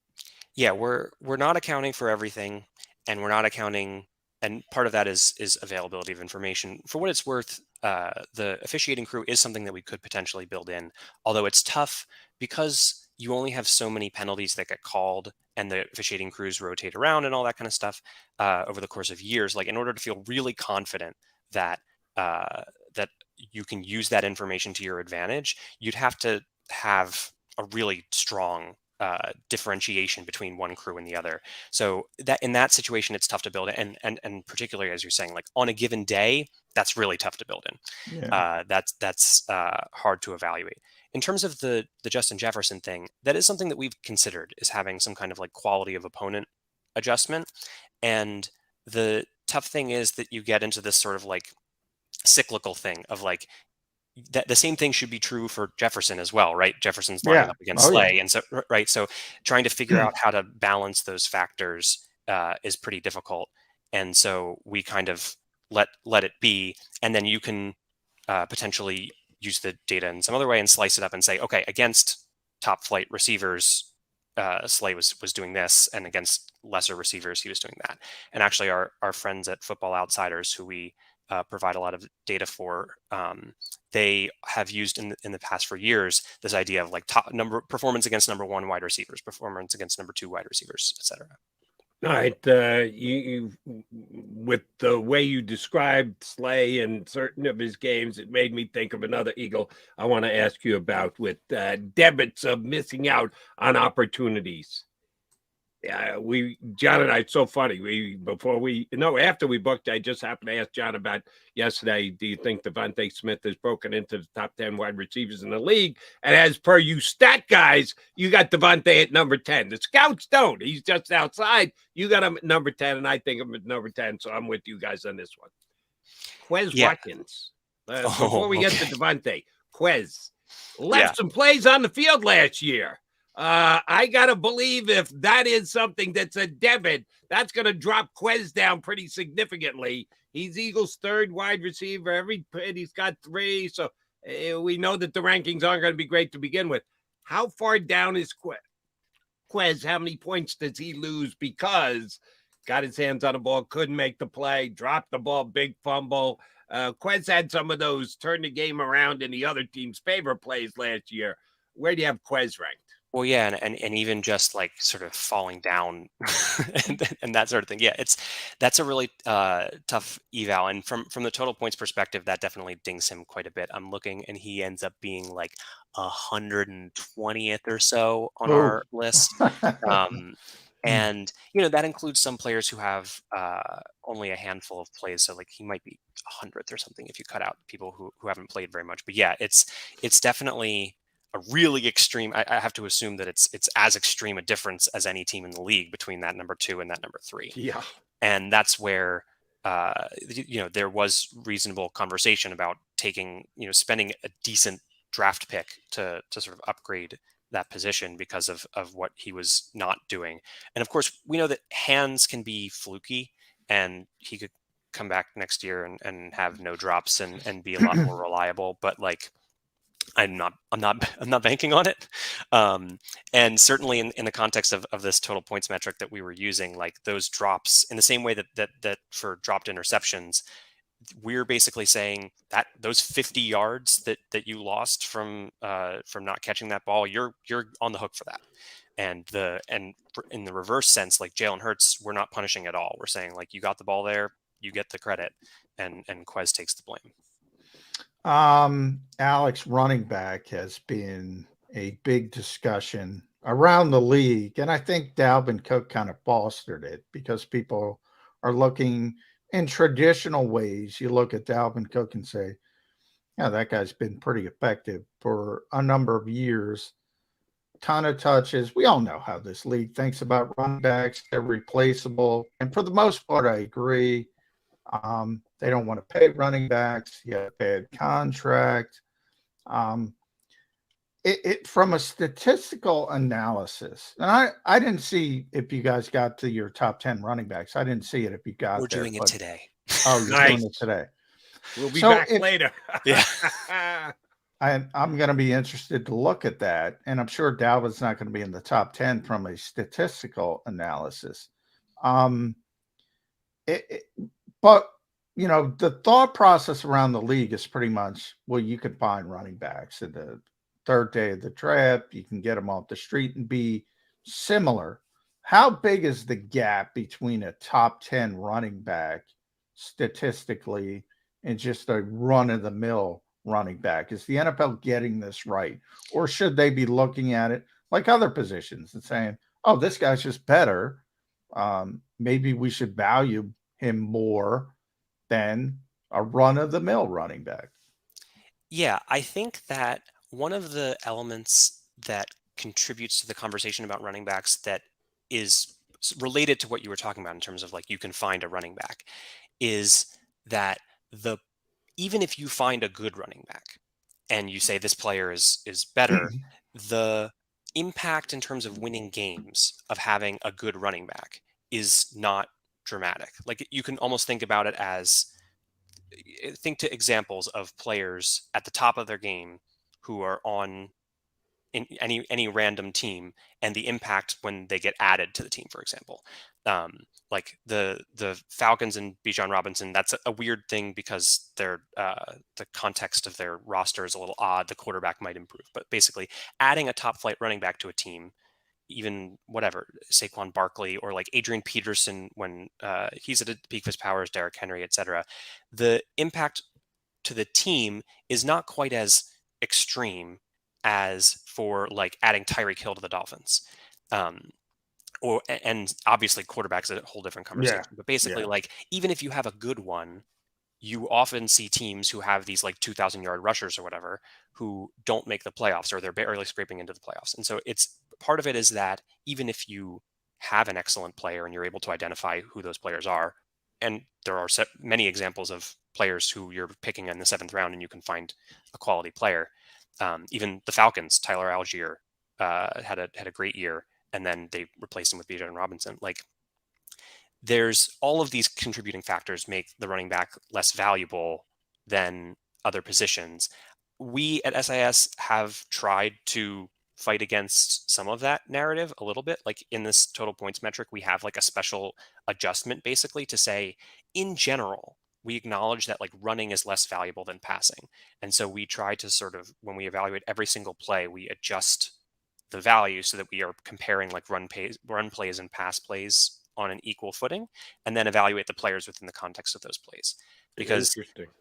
Yeah, we're not accounting for everything, and we're not accounting, and part of that is availability of information. For what it's worth, the officiating crew is something that we could potentially build in, although it's tough because you only have so many penalties that get called and the officiating crews rotate around and all that kind of stuff over the course of years. Like, in order to feel really confident that that you can use that information to your advantage, you'd have to have a really strong differentiation between one crew and the other. So that in that situation, it's tough to build it. And particularly as you're saying, like on a given day, that's really tough to build in. Yeah. That's hard to evaluate. In terms of the Justin Jefferson thing, that is something that we've considered, is having some kind of like quality of opponent adjustment. And the tough thing is that you get into this sort of like cyclical thing of like, that the same thing should be true for Jefferson as well, right? Jefferson's lining up against Slay. And so, right. So trying to figure out how to balance those factors is pretty difficult. And so we kind of let it be. And then you can potentially use the data in some other way and slice it up and say, okay, against top flight receivers, Slay was doing this, and against lesser receivers, he was doing that. And actually our friends at Football Outsiders, who we provide a lot of data for, they have used in the past for years this idea of like performance against number 1 wide receivers, performance against number 2 wide receivers, etc. All right, you with the way you described Slay and certain of his games, it made me think of another Eagle I want to ask you about with debits of missing out on opportunities. Yeah, John and I, it's so funny. After we booked, I just happened to ask John about yesterday. Do you think Devontae Smith has broken into the top 10 wide receivers in the league? And as per you stat guys, you got Devontae at number 10. The scouts don't. He's just outside. You got him at number 10, and I think I'm at number 10. So I'm with you guys on this one. Quez Watkins. Before we get to Devontae, Quez left some plays on the field last year. I gotta believe if that is something that's a debit, that's gonna drop Quez down pretty significantly. He's Eagles' 3rd wide receiver. Every pit he's got 3, so we know that the rankings aren't going to be great to begin with. How far down is Quez? How many points does he lose because got his hands on the ball, couldn't make the play, dropped the ball, big fumble? Quez had some of those turn the game around in the other team's favor plays last year. Where do you have Quez ranked? Well, yeah, and even just like sort of falling down and that sort of thing. Yeah, that's a really tough eval. And from the total points perspective, that definitely dings him quite a bit. I'm looking, and he ends up being like 120th or so on our list. And that includes some players who have only a handful of plays. So like he might be 100th or something if you cut out people who haven't played very much. But yeah, it's definitely a really extreme. I have to assume that it's as extreme a difference as any team in the league between that number 2 and that number 3. Yeah. And that's where, there was reasonable conversation about spending a decent draft pick to sort of upgrade that position because of what he was not doing. And of course, we know that hands can be fluky, and he could come back next year and have no drops and be a lot more reliable. But like, I'm not banking on it. And certainly in the context of this total points metric that we were using, like those drops, in the same way that for dropped interceptions, we're basically saying that those 50 yards that you lost from not catching that ball, you're on the hook for that. And in the reverse sense, like Jalen Hurts, we're not punishing at all. We're saying like, you got the ball there, you get the credit, and Quez takes the blame. Alex, running back has been a big discussion around the league, and I think Dalvin Cook kind of fostered it because people are looking in traditional ways. You look at Dalvin Cook and say, yeah, that guy's been pretty effective for a number of years. Ton of touches. We all know how this league thinks about running backs. They're replaceable, and for the most part, I agree. They don't want to pay running backs. You have a bad contract. From a statistical analysis, and I didn't see if you guys got to your top 10 running backs. I didn't see it if you got We're doing it today. Oh, you're doing it today. We'll be back later. Yeah. I'm going to be interested to look at that. And I'm sure Dalvin's not going to be in the top 10 from a statistical analysis. But the thought process around the league is pretty much, well, you can find running backs at the 3rd day of the draft. You can get them off the street and be similar. How big is the gap between a top 10 running back statistically and just a run-of-the-mill running back? Is the NFL getting this right? Or should they be looking at it like other positions, and saying, "Oh, this guy's just better. Maybe we should value him more than a run-of-the-mill running back." Yeah, I think that one of the elements that contributes to the conversation about running backs that is related to what you were talking about in terms of like you can find a running back is that the even if you find a good running back and you say this player is better, the impact in terms of winning games of having a good running back is not dramatic. Like you can almost think about it as think to examples of players at the top of their game who are on in any random team and the impact when they get added to the team, for example. Like the Falcons and Bijan Robinson, that's a weird thing because they're the context of their roster is a little odd. The quarterback might improve, but basically adding a top flight running back to a team, even whatever, Saquon Barkley or like Adrian Peterson when he's at the peak of his powers, Derrick Henry, etc. The impact to the team is not quite as extreme as for like adding Tyreek Hill to the Dolphins. And obviously quarterbacks a whole different conversation. But basically, like even if you have a good one, you often see teams who have these like 2,000-yard rushers or whatever who don't make the playoffs or they're barely scraping into the playoffs. And so it's part of it is that even if you have an excellent player and you're able to identify who those players are, and there are many examples of players who you're picking in the 7th round and you can find a quality player. Even the Falcons, Tyler Algier had a great year, and then they replaced him with Bijan Robinson. Like, there's all of these contributing factors make the running back less valuable than other positions. We at SIS have tried to fight against some of that narrative a little bit. Like in this total points metric, we have like a special adjustment basically to say, in general, we acknowledge that like running is less valuable than passing. And so we try to sort of, when we evaluate every single play, we adjust the value so that we are comparing like run plays and pass plays on an equal footing, and then evaluate the players within the context of those plays. Because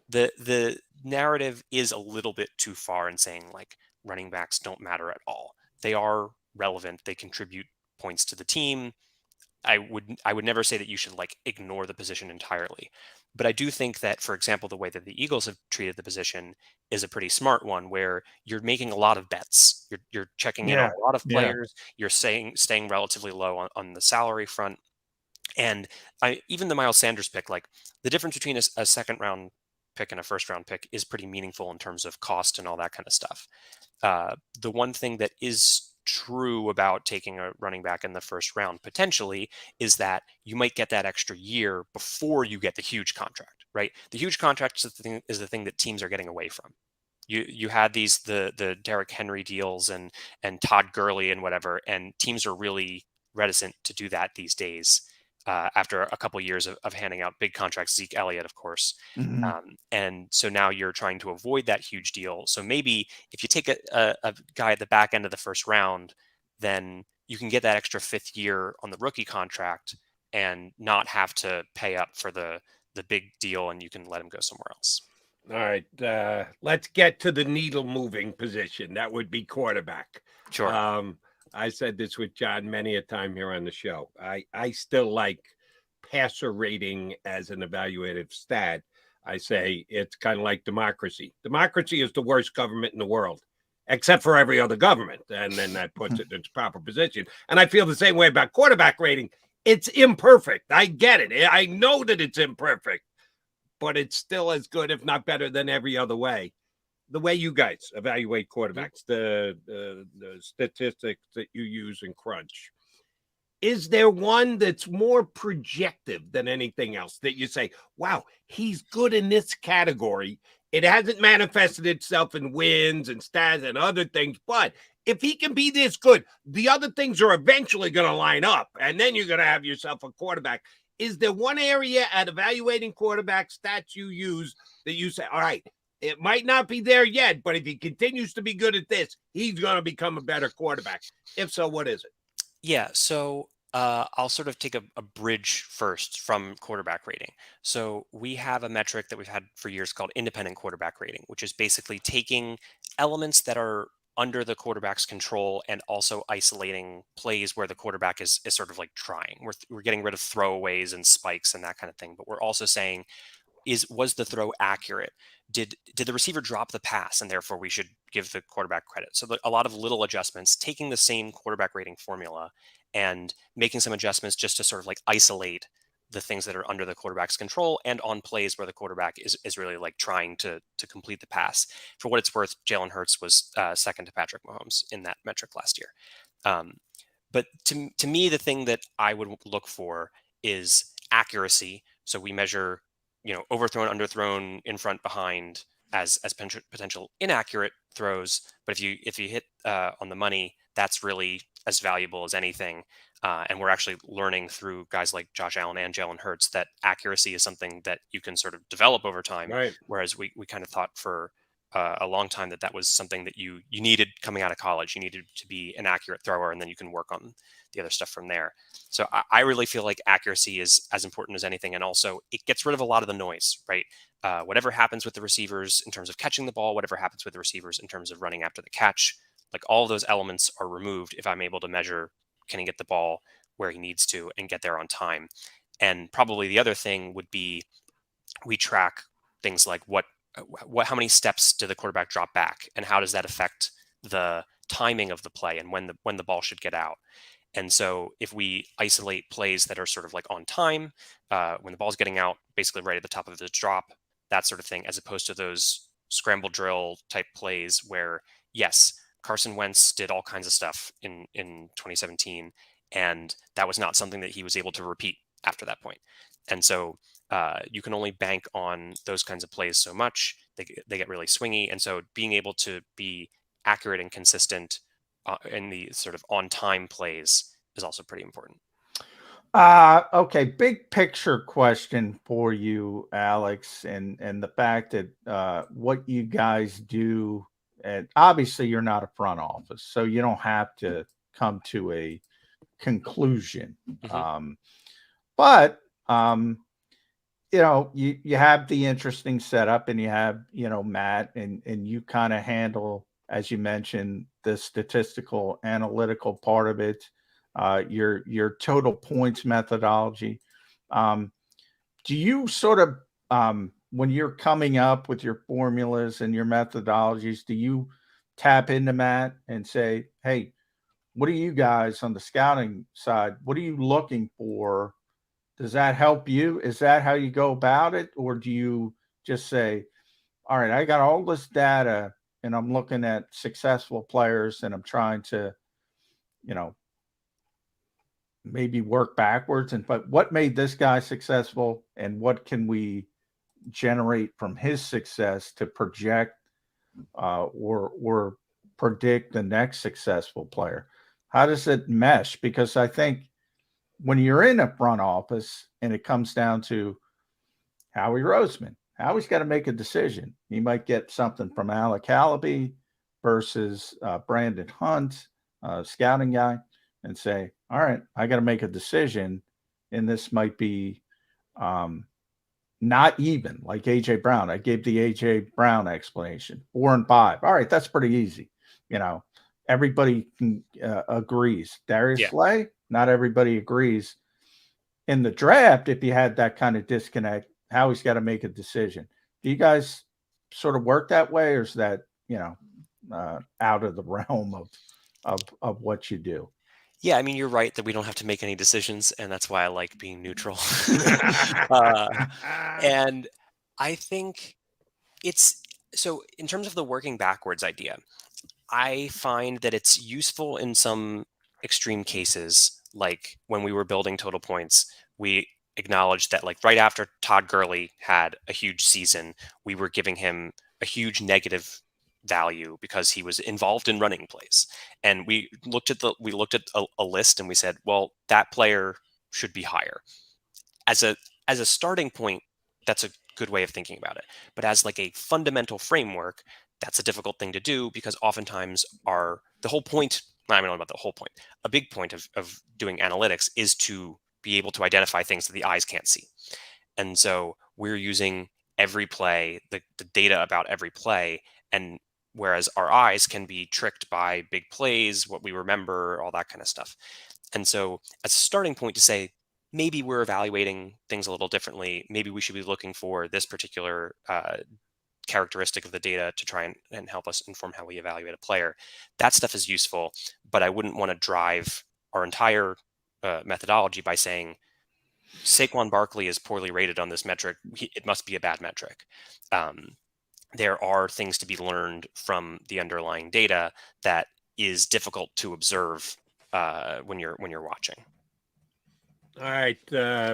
the narrative is a little bit too far in saying like running backs don't matter at all. They are relevant. They contribute points to the team. I would never say that you should like ignore the position entirely. But I do think that, for example, the way that the Eagles have treated the position is a pretty smart one, where you're making a lot of bets. You're checking in on a lot of players. You're staying relatively low on the salary front. And even the Miles Sanders pick, like the difference between a 2nd round pick and a 1st round pick is pretty meaningful in terms of cost and all that kind of stuff. The one thing that is true about taking a running back in the 1st round potentially is that you might get that extra year before you get the huge contract, right? The huge contract is the thing that teams are getting away from. You had the Derrick Henry deals and Todd Gurley and whatever, and teams are really reticent to do that these days. After a couple of years of handing out big contracts, Zeke Elliott, of course. And so now you're trying to avoid that huge deal. So maybe if you take a guy at the back end of the 1st round, then you can get that extra 5th year on the rookie contract and not have to pay up for the big deal, and you can let him go somewhere else. All right. Let's get to the needle moving position. That would be quarterback. Sure. I said this with John many a time here on the show. I still like passer rating as an evaluative stat. I say it's kind of like democracy. Democracy is the worst government in the world, except for every other government. And then that puts it in its proper position. And I feel the same way about quarterback rating. It's imperfect. I get it. I know that it's imperfect, but it's still as good, if not better, than every other way. The way you guys evaluate quarterbacks, the statistics that you use in Crunch, is there one that's more projective than anything else that you say, wow, he's good in this category? It hasn't manifested itself in wins and stats and other things, but if he can be this good, the other things are eventually going to line up, and then you're going to have yourself a quarterback. Is there one area at evaluating quarterback stats you use that you say, all right, it might not be there yet, but if he continues to be good at this, he's going to become a better quarterback? If so, what is it? Yeah, so I'll sort of take a bridge first from quarterback rating. So we have a metric that we've had for years called independent quarterback rating, which is basically taking elements that are under the quarterback's control and also isolating plays where the quarterback is sort of like trying. We're getting rid of throwaways and spikes and that kind of thing, but we're also saying, was the throw accurate? Did the receiver drop the pass, and therefore we should give the quarterback credit? So a lot of little adjustments, taking the same quarterback rating formula and making some adjustments just to sort of like isolate the things that are under the quarterback's control and on plays where the quarterback is really like trying to complete the pass. For what it's worth, Jalen Hurts was second to Patrick Mahomes in that metric last year. But to me, the thing that I would look for is accuracy. So we measure, overthrown, underthrown, in front, behind as potential inaccurate throws. But if you hit on the money, that's really as valuable as anything. And we're actually learning through guys like Josh Allen and Jalen Hurts that accuracy is something that you can sort of develop over time. Right. Whereas we kind of thought for a long time that was something that you needed coming out of college. You needed to be an accurate thrower, and then you can work on the other stuff from there. So I really feel like accuracy is as important as anything. And also it gets rid of a lot of the noise, right? Whatever happens with the receivers in terms of catching the ball, whatever happens with the receivers in terms of running after the catch, like all of those elements are removed if I'm able to measure, can he get the ball where he needs to and get there on time? And probably the other thing would be we track things like how many steps did the quarterback drop back, and how does that affect the timing of the play and when the ball should get out. And so if we isolate plays that are sort of like on time, when the ball's getting out, basically right at the top of the drop, that sort of thing, as opposed to those scramble drill type plays where, yes, Carson Wentz did all kinds of stuff in 2017, and that was not something that he was able to repeat after that point. And so you can only bank on those kinds of plays so much. They get really swingy. And so being able to be accurate and consistent in the sort of on-time plays is also pretty important. Okay, big picture question for you, Alex, and the fact that what you guys do, and obviously you're not a front office, so you don't have to come to a conclusion. Mm-hmm. But you have the interesting setup, and you have, Matt, and you kind of handle, as you mentioned, the statistical analytical part of it, your total points methodology. Do you sort of, when you're coming up with your formulas and your methodologies, do you tap into Matt and say, hey, what are you guys on the scouting side? What are you looking for? Does that help you? Is that how you go about it? Or do you just say, all right, I got all this data and I'm looking at successful players and I'm trying to, maybe work backwards, but what made this guy successful and what can we generate from his success to project or predict the next successful player? How does it mesh? Because I think when you're in a front office and it comes down to Howie Roseman, Howie's got to make a decision. He might get something from Alec Hallaby versus Brandon Hunt, scouting guy, and say, all right, I got to make a decision. And this might be not even like A.J. Brown. I gave the A.J. Brown explanation, 4 and 5. All right, that's pretty easy. Everybody agrees. Darius Slay, not everybody agrees. In the draft, if you had that kind of disconnect, Howie's got to make a decision. Do you guys sort of work that way, or is that, out of the realm of what you do? Yeah, I mean, you're right that we don't have to make any decisions, and that's why I like being neutral. And I think so in terms of the working backwards idea, I find that it's useful in some extreme cases, like when we were building total points, we acknowledged that like right after Todd Gurley had a huge season, we were giving him a huge negative value because he was involved in running plays. And we looked at a list and we said, well, that player should be higher. As a starting point, that's a good way of thinking about it. But as like a fundamental framework, that's a difficult thing to do because oftentimes a big point of doing analytics is to be able to identify things that the eyes can't see. And so we're using every play, the data about every play, and whereas our eyes can be tricked by big plays, what we remember, all that kind of stuff. And so as a starting point to say, maybe we're evaluating things a little differently. Maybe we should be looking for this particular characteristic of the data to try and help us inform how we evaluate a player. That stuff is useful, but I wouldn't want to drive our entire methodology by saying Saquon Barkley is poorly rated on this metric. It must be a bad metric. There are things to be learned from the underlying data that is difficult to observe when you're watching. All right.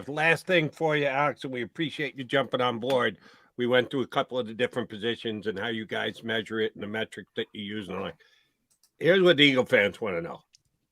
Last thing for you, Alex, and we appreciate you jumping on board. We went through a couple of the different positions and how you guys measure it and the metrics that you use. And here's what the Eagle fans want to know.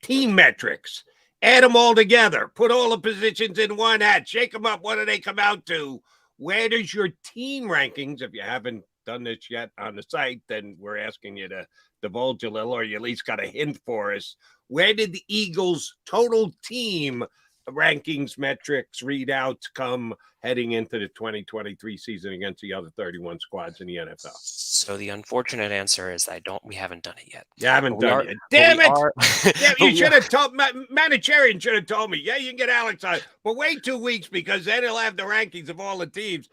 Team metrics. Add them all together. Put all the positions in one hat. Shake them up. What do they come out to? Where does your team rankings, if you haven't done this yet on the site, then we're asking you to divulge a little, or you at least got a hint for us. Where did the Eagles' total team rankings, metrics, readouts come heading into the 2023 season against the other 31 squads in the NFL? So the unfortunate answer is we haven't done it yet. You haven't done it. Damn it. Damn, you should have told Manacharian should have told me. Yeah, you can get Alex on, but wait 2 weeks because then he'll have the rankings of all the teams.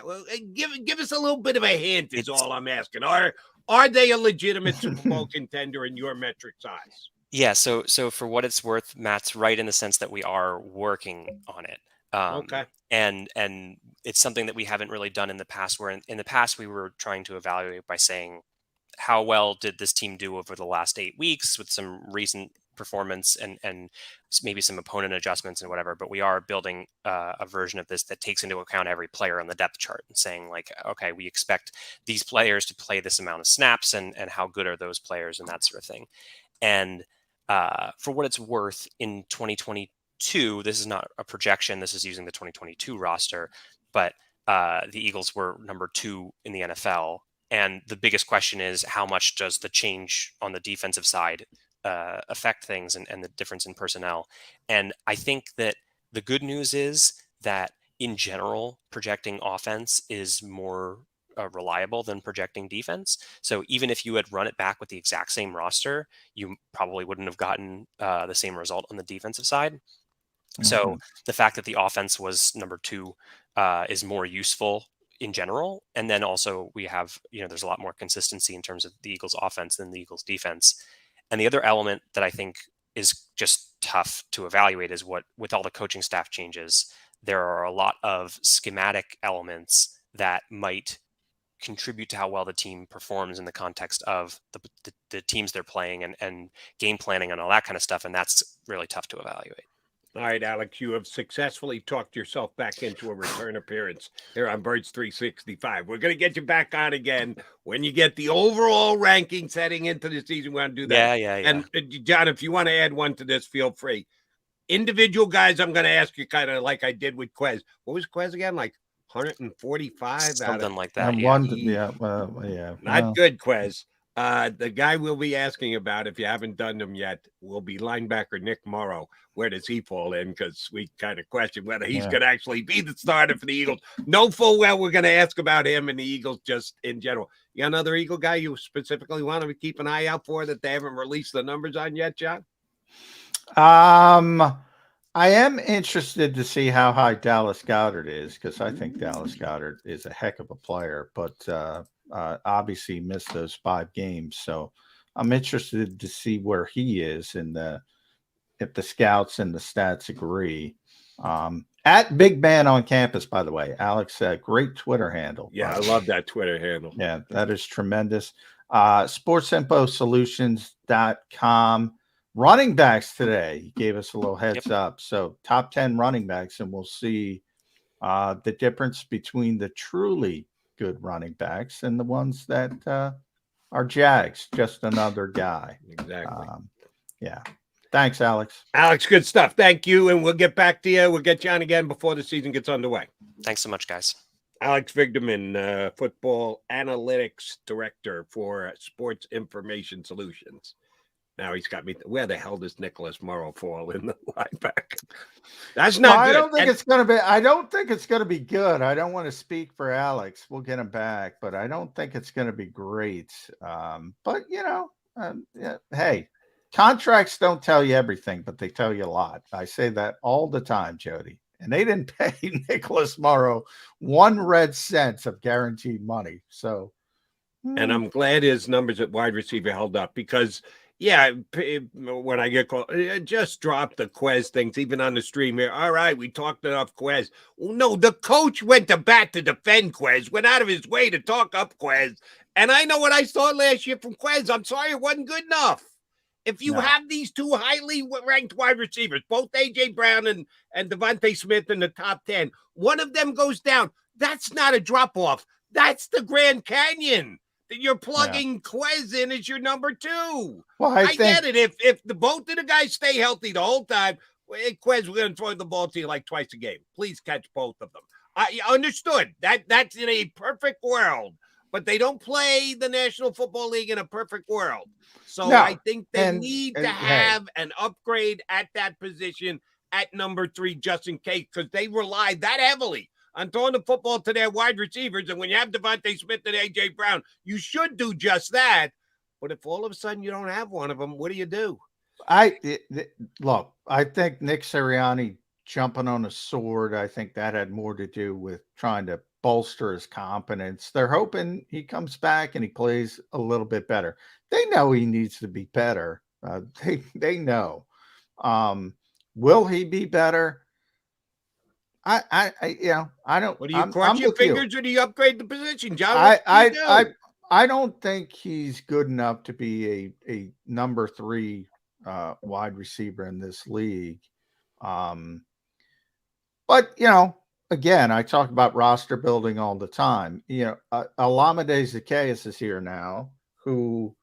Well, give us a little bit of a hint is all I'm asking. Are they a legitimate Super Bowl contender in your metrics eyes? Yeah, so for what it's worth, Matt's right in the sense that we are working on it. Okay. And it's something that we haven't really done in the past, where in the past we were trying to evaluate by saying, how well did this team do over the last 8 weeks with some recent performance and maybe some opponent adjustments and whatever. But we are building a version of this that takes into account every player on the depth chart and saying, like, okay, we expect these players to play this amount of snaps and how good are those players and that sort of thing. And for what it's worth, in 2022, this is not a projection. This is using the 2022 roster, but the Eagles were number 2 in the NFL. And the biggest question is, how much does the change on the defensive side affect things and the difference in personnel? And I think that the good news is that in general, projecting offense is more reliable than projecting defense. So even if you had run it back with the exact same roster, you probably wouldn't have gotten the same result on the defensive side. Mm-hmm. So the fact that the offense was number 2 is more useful in general. And then also we have, there's a lot more consistency in terms of the Eagles offense than the Eagles defense. And the other element that I think is just tough to evaluate is with all the coaching staff changes, there are a lot of schematic elements that might contribute to how well the team performs in the context of the teams they're playing and game planning and all that kind of stuff. And that's really tough to evaluate. All right, Alex, you have successfully talked yourself back into a return appearance here on Birds 365. We're going to get you back on again when you get the overall rankings heading into the season. We're going to do that. Yeah. And John, if you want to add one to this, feel free. Individual guys, I'm going to ask you kind of like I did with Quez. What was Quez again? Like 145? Something like that. Not good, Quez. The guy we'll be asking about, if you haven't done them yet, will be linebacker Nick Morrow. Where does he fall in? Because we kind of question whether he's going to actually be the starter for the Eagles. Know full well we're going to ask about him and the Eagles just in general. You got another Eagle guy you specifically want to keep an eye out for that they haven't released the numbers on yet, John? I am interested to see how high Dallas Goedert is, because I think Dallas Goedert is a heck of a player, but obviously missed those 5 games. So I'm interested to see where he is and if the scouts and the stats agree. At Big Man on Campus, by the way, Alex, great Twitter handle. Yeah, I love that Twitter handle. Yeah, that is tremendous. SportsInfoSolutions.com. Running backs today, he gave us a little heads up. So top 10 running backs, and we'll see the difference between the truly good running backs and the ones that are Jags, just another guy. Exactly. Yeah. Thanks, Alex. Alex, good stuff. Thank you, and we'll get back to you. We'll get you on again before the season gets underway. Thanks so much, guys. Alex Vigderman, Football Analytics Director for Sports Information Solutions. Now he's got me. Where the hell does Nicholas Morrow fall in the linebacker? That's not good. I don't think it's going to be. I don't think it's going to be good. I don't want to speak for Alex. We'll get him back, but I don't think it's going to be great. But yeah, hey, contracts don't tell you everything, but they tell you a lot. I say that all the time, Jody. And they didn't pay Nicholas Morrow 1 red cent of guaranteed money. So, and I'm glad his numbers at wide receiver held up because. Yeah, when I get called, just drop the Quez things, even on the stream here. All right, we talked enough Quez. Well, no, the coach went to bat to defend Quez, went out of his way to talk up Quez. And I know what I saw last year from Quez. I'm sorry it wasn't good enough. If you have these 2 highly ranked wide receivers, both A.J. Brown and Devontae Smith in the top 10, one of them goes down. That's not a drop-off. That's the Grand Canyon. You're plugging Quez in as your number 2. Well, I get it. If the both of the guys stay healthy the whole time, Quez, we're going to throw the ball to you like twice a game. Please catch both of them. I understood. That's in a perfect world, but they don't play the National Football League in a perfect world. So I think they need to have an upgrade at that position at number 3 just in case, because they rely that heavily on throwing the football to their wide receivers. And when you have Devontae Smith and A.J. Brown, you should do just that. But if all of a sudden you don't have one of them, what do you do? Look, I think Nick Sirianni jumping on a sword, I think that had more to do with trying to bolster his confidence. They're hoping he comes back and he plays a little bit better. They know he needs to be better. They know. Will he be better? I don't. What do you cross your fingers or do you upgrade the position, John? I don't think he's good enough to be a number 3 wide receiver in this league. But again, I talk about roster building all the time. Olamide Zaccheaus is here now, who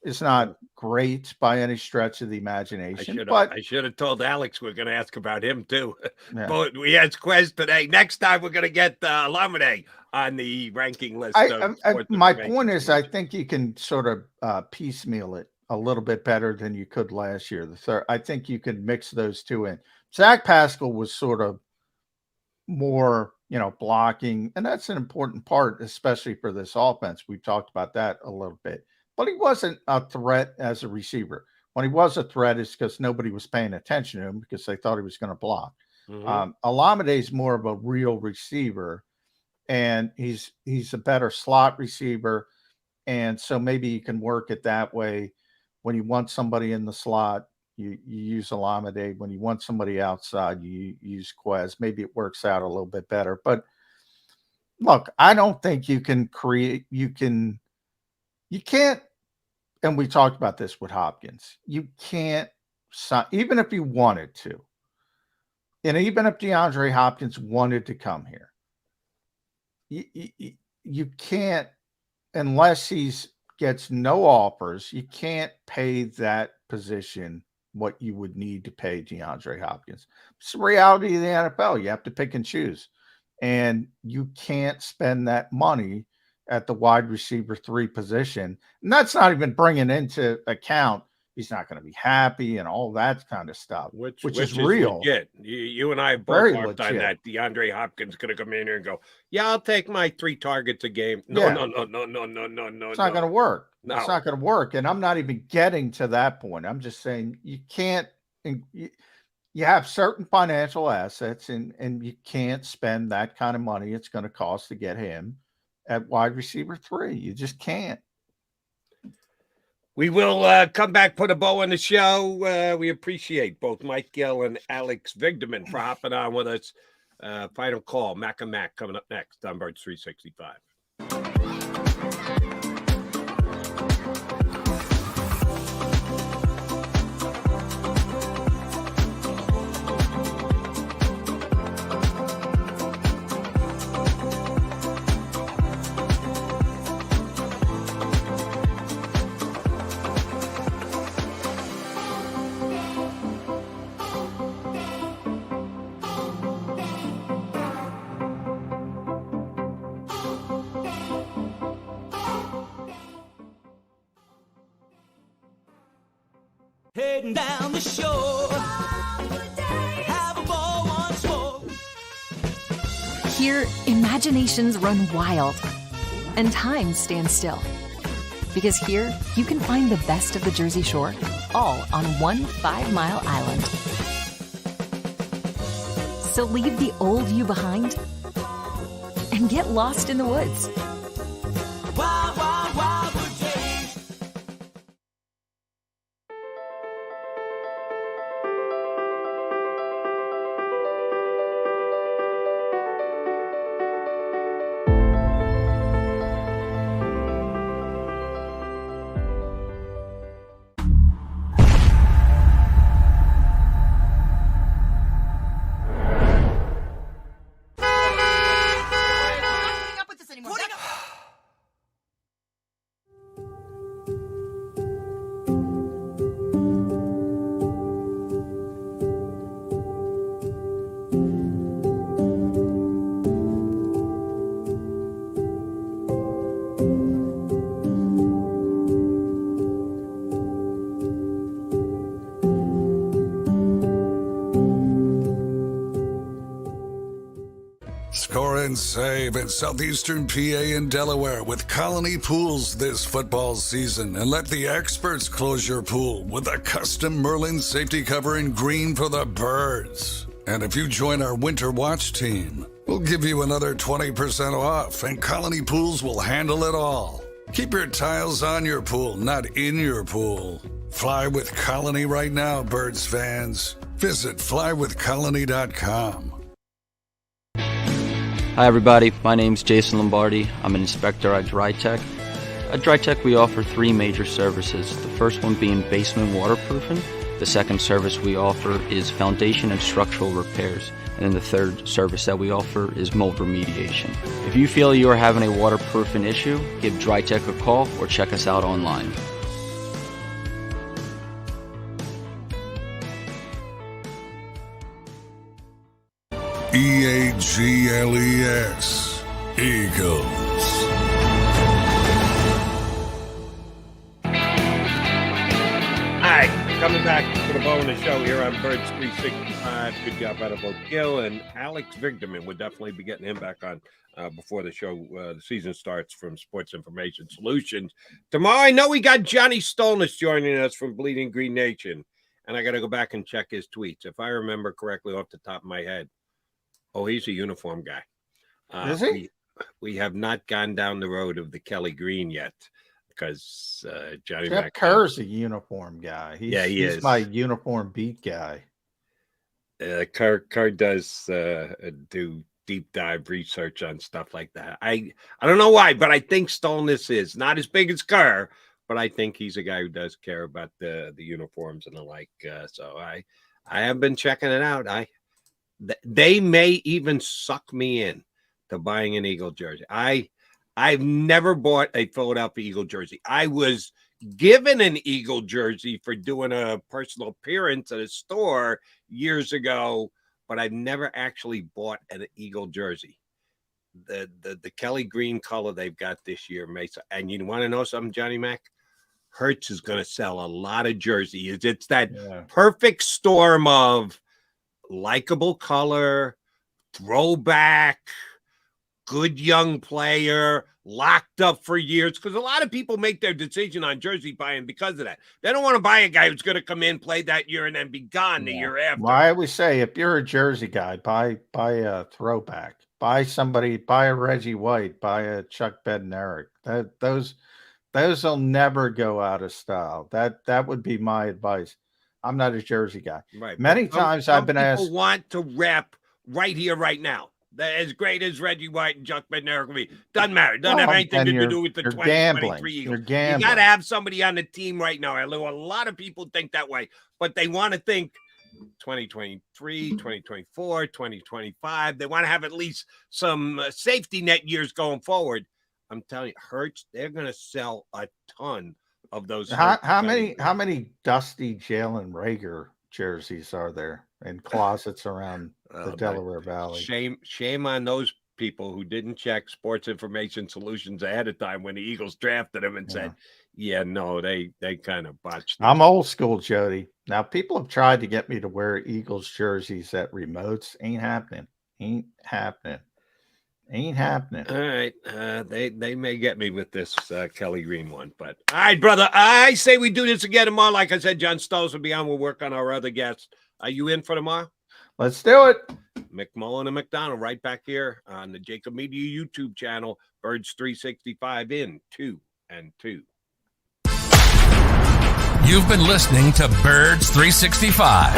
is not great by any stretch of the imagination. I should have told Alex we're going to ask about him too. Yeah. But we had Quez today. Next time we're going to get Olamide on the ranking list. My point is, I think you can sort of piecemeal it a little bit better than you could last year. I think you could mix those 2 in. Zach Pascal was sort of more, blocking, and that's an important part, especially for this offense. We've talked about that a little bit. But he wasn't a threat as a receiver. When he was a threat, it's because nobody was paying attention to him because they thought he was going to block. Olamide is more of a real receiver, and he's a better slot receiver. And so maybe you can work it that way. When you want somebody in the slot, you use Olamide. When you want somebody outside, you use Quez. Maybe it works out a little bit better. But look, I don't think you can create – you can't, and we talked about this with Hopkins, you can't sign, even if you wanted to, and even if DeAndre Hopkins wanted to come here, you can't, unless he gets no offers, you can't pay that position what you would need to pay DeAndre Hopkins. It's the reality of the NFL. You have to pick and choose, and you can't spend that money at the wide receiver 3 position. And that's not even bringing into account he's not going to be happy and all that kind of stuff, which is real. Legit. You and I both worked on that. DeAndre Hopkins going to come in here and go, yeah, I'll take my 3 targets a game. No. It's not going to work. No. It's not going to work. And I'm not even getting to that point. I'm just saying you can't, you have certain financial assets and you can't spend that kind of money it's going to cost to get him at wide receiver 3. You just can't. We will come back, put a bow on the show. We appreciate both Mike Gill and Alex Vigderman for hopping on with us. Final call, Mac and Mac coming up next on Birds 365. Heading down the shore. Have a ball once more. Here, imaginations run wild and time stands still. Because here, you can find the best of the Jersey Shore, all on one 5-mile island. So leave the old you behind and get lost in the woods. Wild, wild, wildwood days. Score and save in southeastern PA and Delaware with Colony Pools this football season, and let the experts close your pool with a custom Merlin safety cover in green for the birds. And if you join our Winter Watch team, we'll give you another 20% off, and Colony Pools will handle it all. Keep your tiles on your pool, not in your pool. Fly with Colony right now, birds fans. Visit flywithcolony.com. Hi everybody, my name's Jason Lombardi. I'm an inspector at DryTech. At DryTech we offer 3 major services, the first one being basement waterproofing, the second service we offer is foundation and structural repairs, and then the third service that we offer is mold remediation. If you feel you are having a waterproofing issue, give DryTech a call or check us out online. EAGLES, Eagles. Hi, coming back to the bonus show here on Birds 365. Good job out of both Gil and Alex Vigderman. We'll definitely be getting him back on before the show, the season starts, from Sports Information Solutions. Tomorrow, I know we got Johnny Stolnis joining us from Bleeding Green Nation, and I got to go back and check his tweets. If I remember correctly off the top of my head, he's a uniform guy. Is he? We have not gone down the road of the Kelly Green yet, because Johnny Jeff Kerr's a uniform guy. He is. He's my uniform beat guy. Kerr does do deep dive research on stuff like that. I don't know why, but I think Stolnis is not as big as Kerr, but I think he's a guy who does care about the uniforms and the like. So I have been checking it out. They may even suck me in to buying an Eagle jersey. I've never bought a Philadelphia Eagle jersey. I was given an Eagle jersey for doing a personal appearance at a store years ago, but I've never actually bought an Eagle jersey. The Kelly green color they've got this year, Mesa. And you want to know something, Johnny Mac? Hertz is going to sell a lot of jerseys. It's that perfect storm of likable color, throwback, good young player, locked up for years, because a lot of people make their decision on jersey buying because of that. They don't want to buy a guy who's going to come in, play that year, and then be gone the year after. Well, I always say, if you're a jersey guy, buy a throwback. Buy a Reggie White, buy a Chuck Bednarik. Those will never go out of style. That would be my advice. I'm not a jersey guy. Right. Many times I've been asked. People want to rep right here, right now. As great as Reggie White and Chuck Bednarik will be, doesn't matter. Doesn't have anything to do with the 2023 Eagles. You're gambling. You got to have somebody on the team right now. I know a lot of people think that way, but they want to think 2023, 2024, 2025. They want to have at least some safety net years going forward. I'm telling you, Hertz, they're going to sell a ton of those. How many dusty Jalen Reagor jerseys are there in closets around the Delaware Valley? Shame on those people who didn't check Sports Information Solutions ahead of time when the Eagles drafted him and said, Yeah, no, they kind of botched it. I'm old school, Jody. Now, people have tried to get me to wear Eagles jerseys at remotes. Ain't happening. Ain't happening. Ain't happening. All right. They may get me with this Kelly Green one. But, all right, brother, I say we do this again tomorrow. Like I said, John Stolz will be on. We'll work on our other guests. Are you in for tomorrow? Let's do it. McMullen and McDonald right back here on the JAKIB Media YouTube channel. Birds 365 in 2 and 2. You've been listening to Birds 365,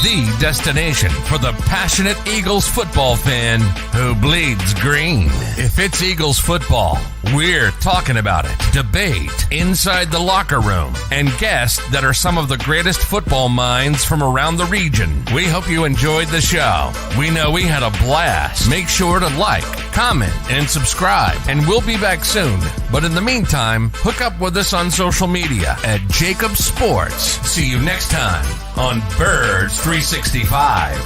the destination for the passionate Eagles football fan who bleeds green. If it's Eagles football, we're talking about it. Debate, inside the locker room, and guests that are some of the greatest football minds from around the region. We hope you enjoyed the show. We know we had a blast. Make sure to like, comment, and subscribe, and we'll be back soon. But in the meantime, hook up with us on social media at JAKIB Sports. See you next time on Birds 365.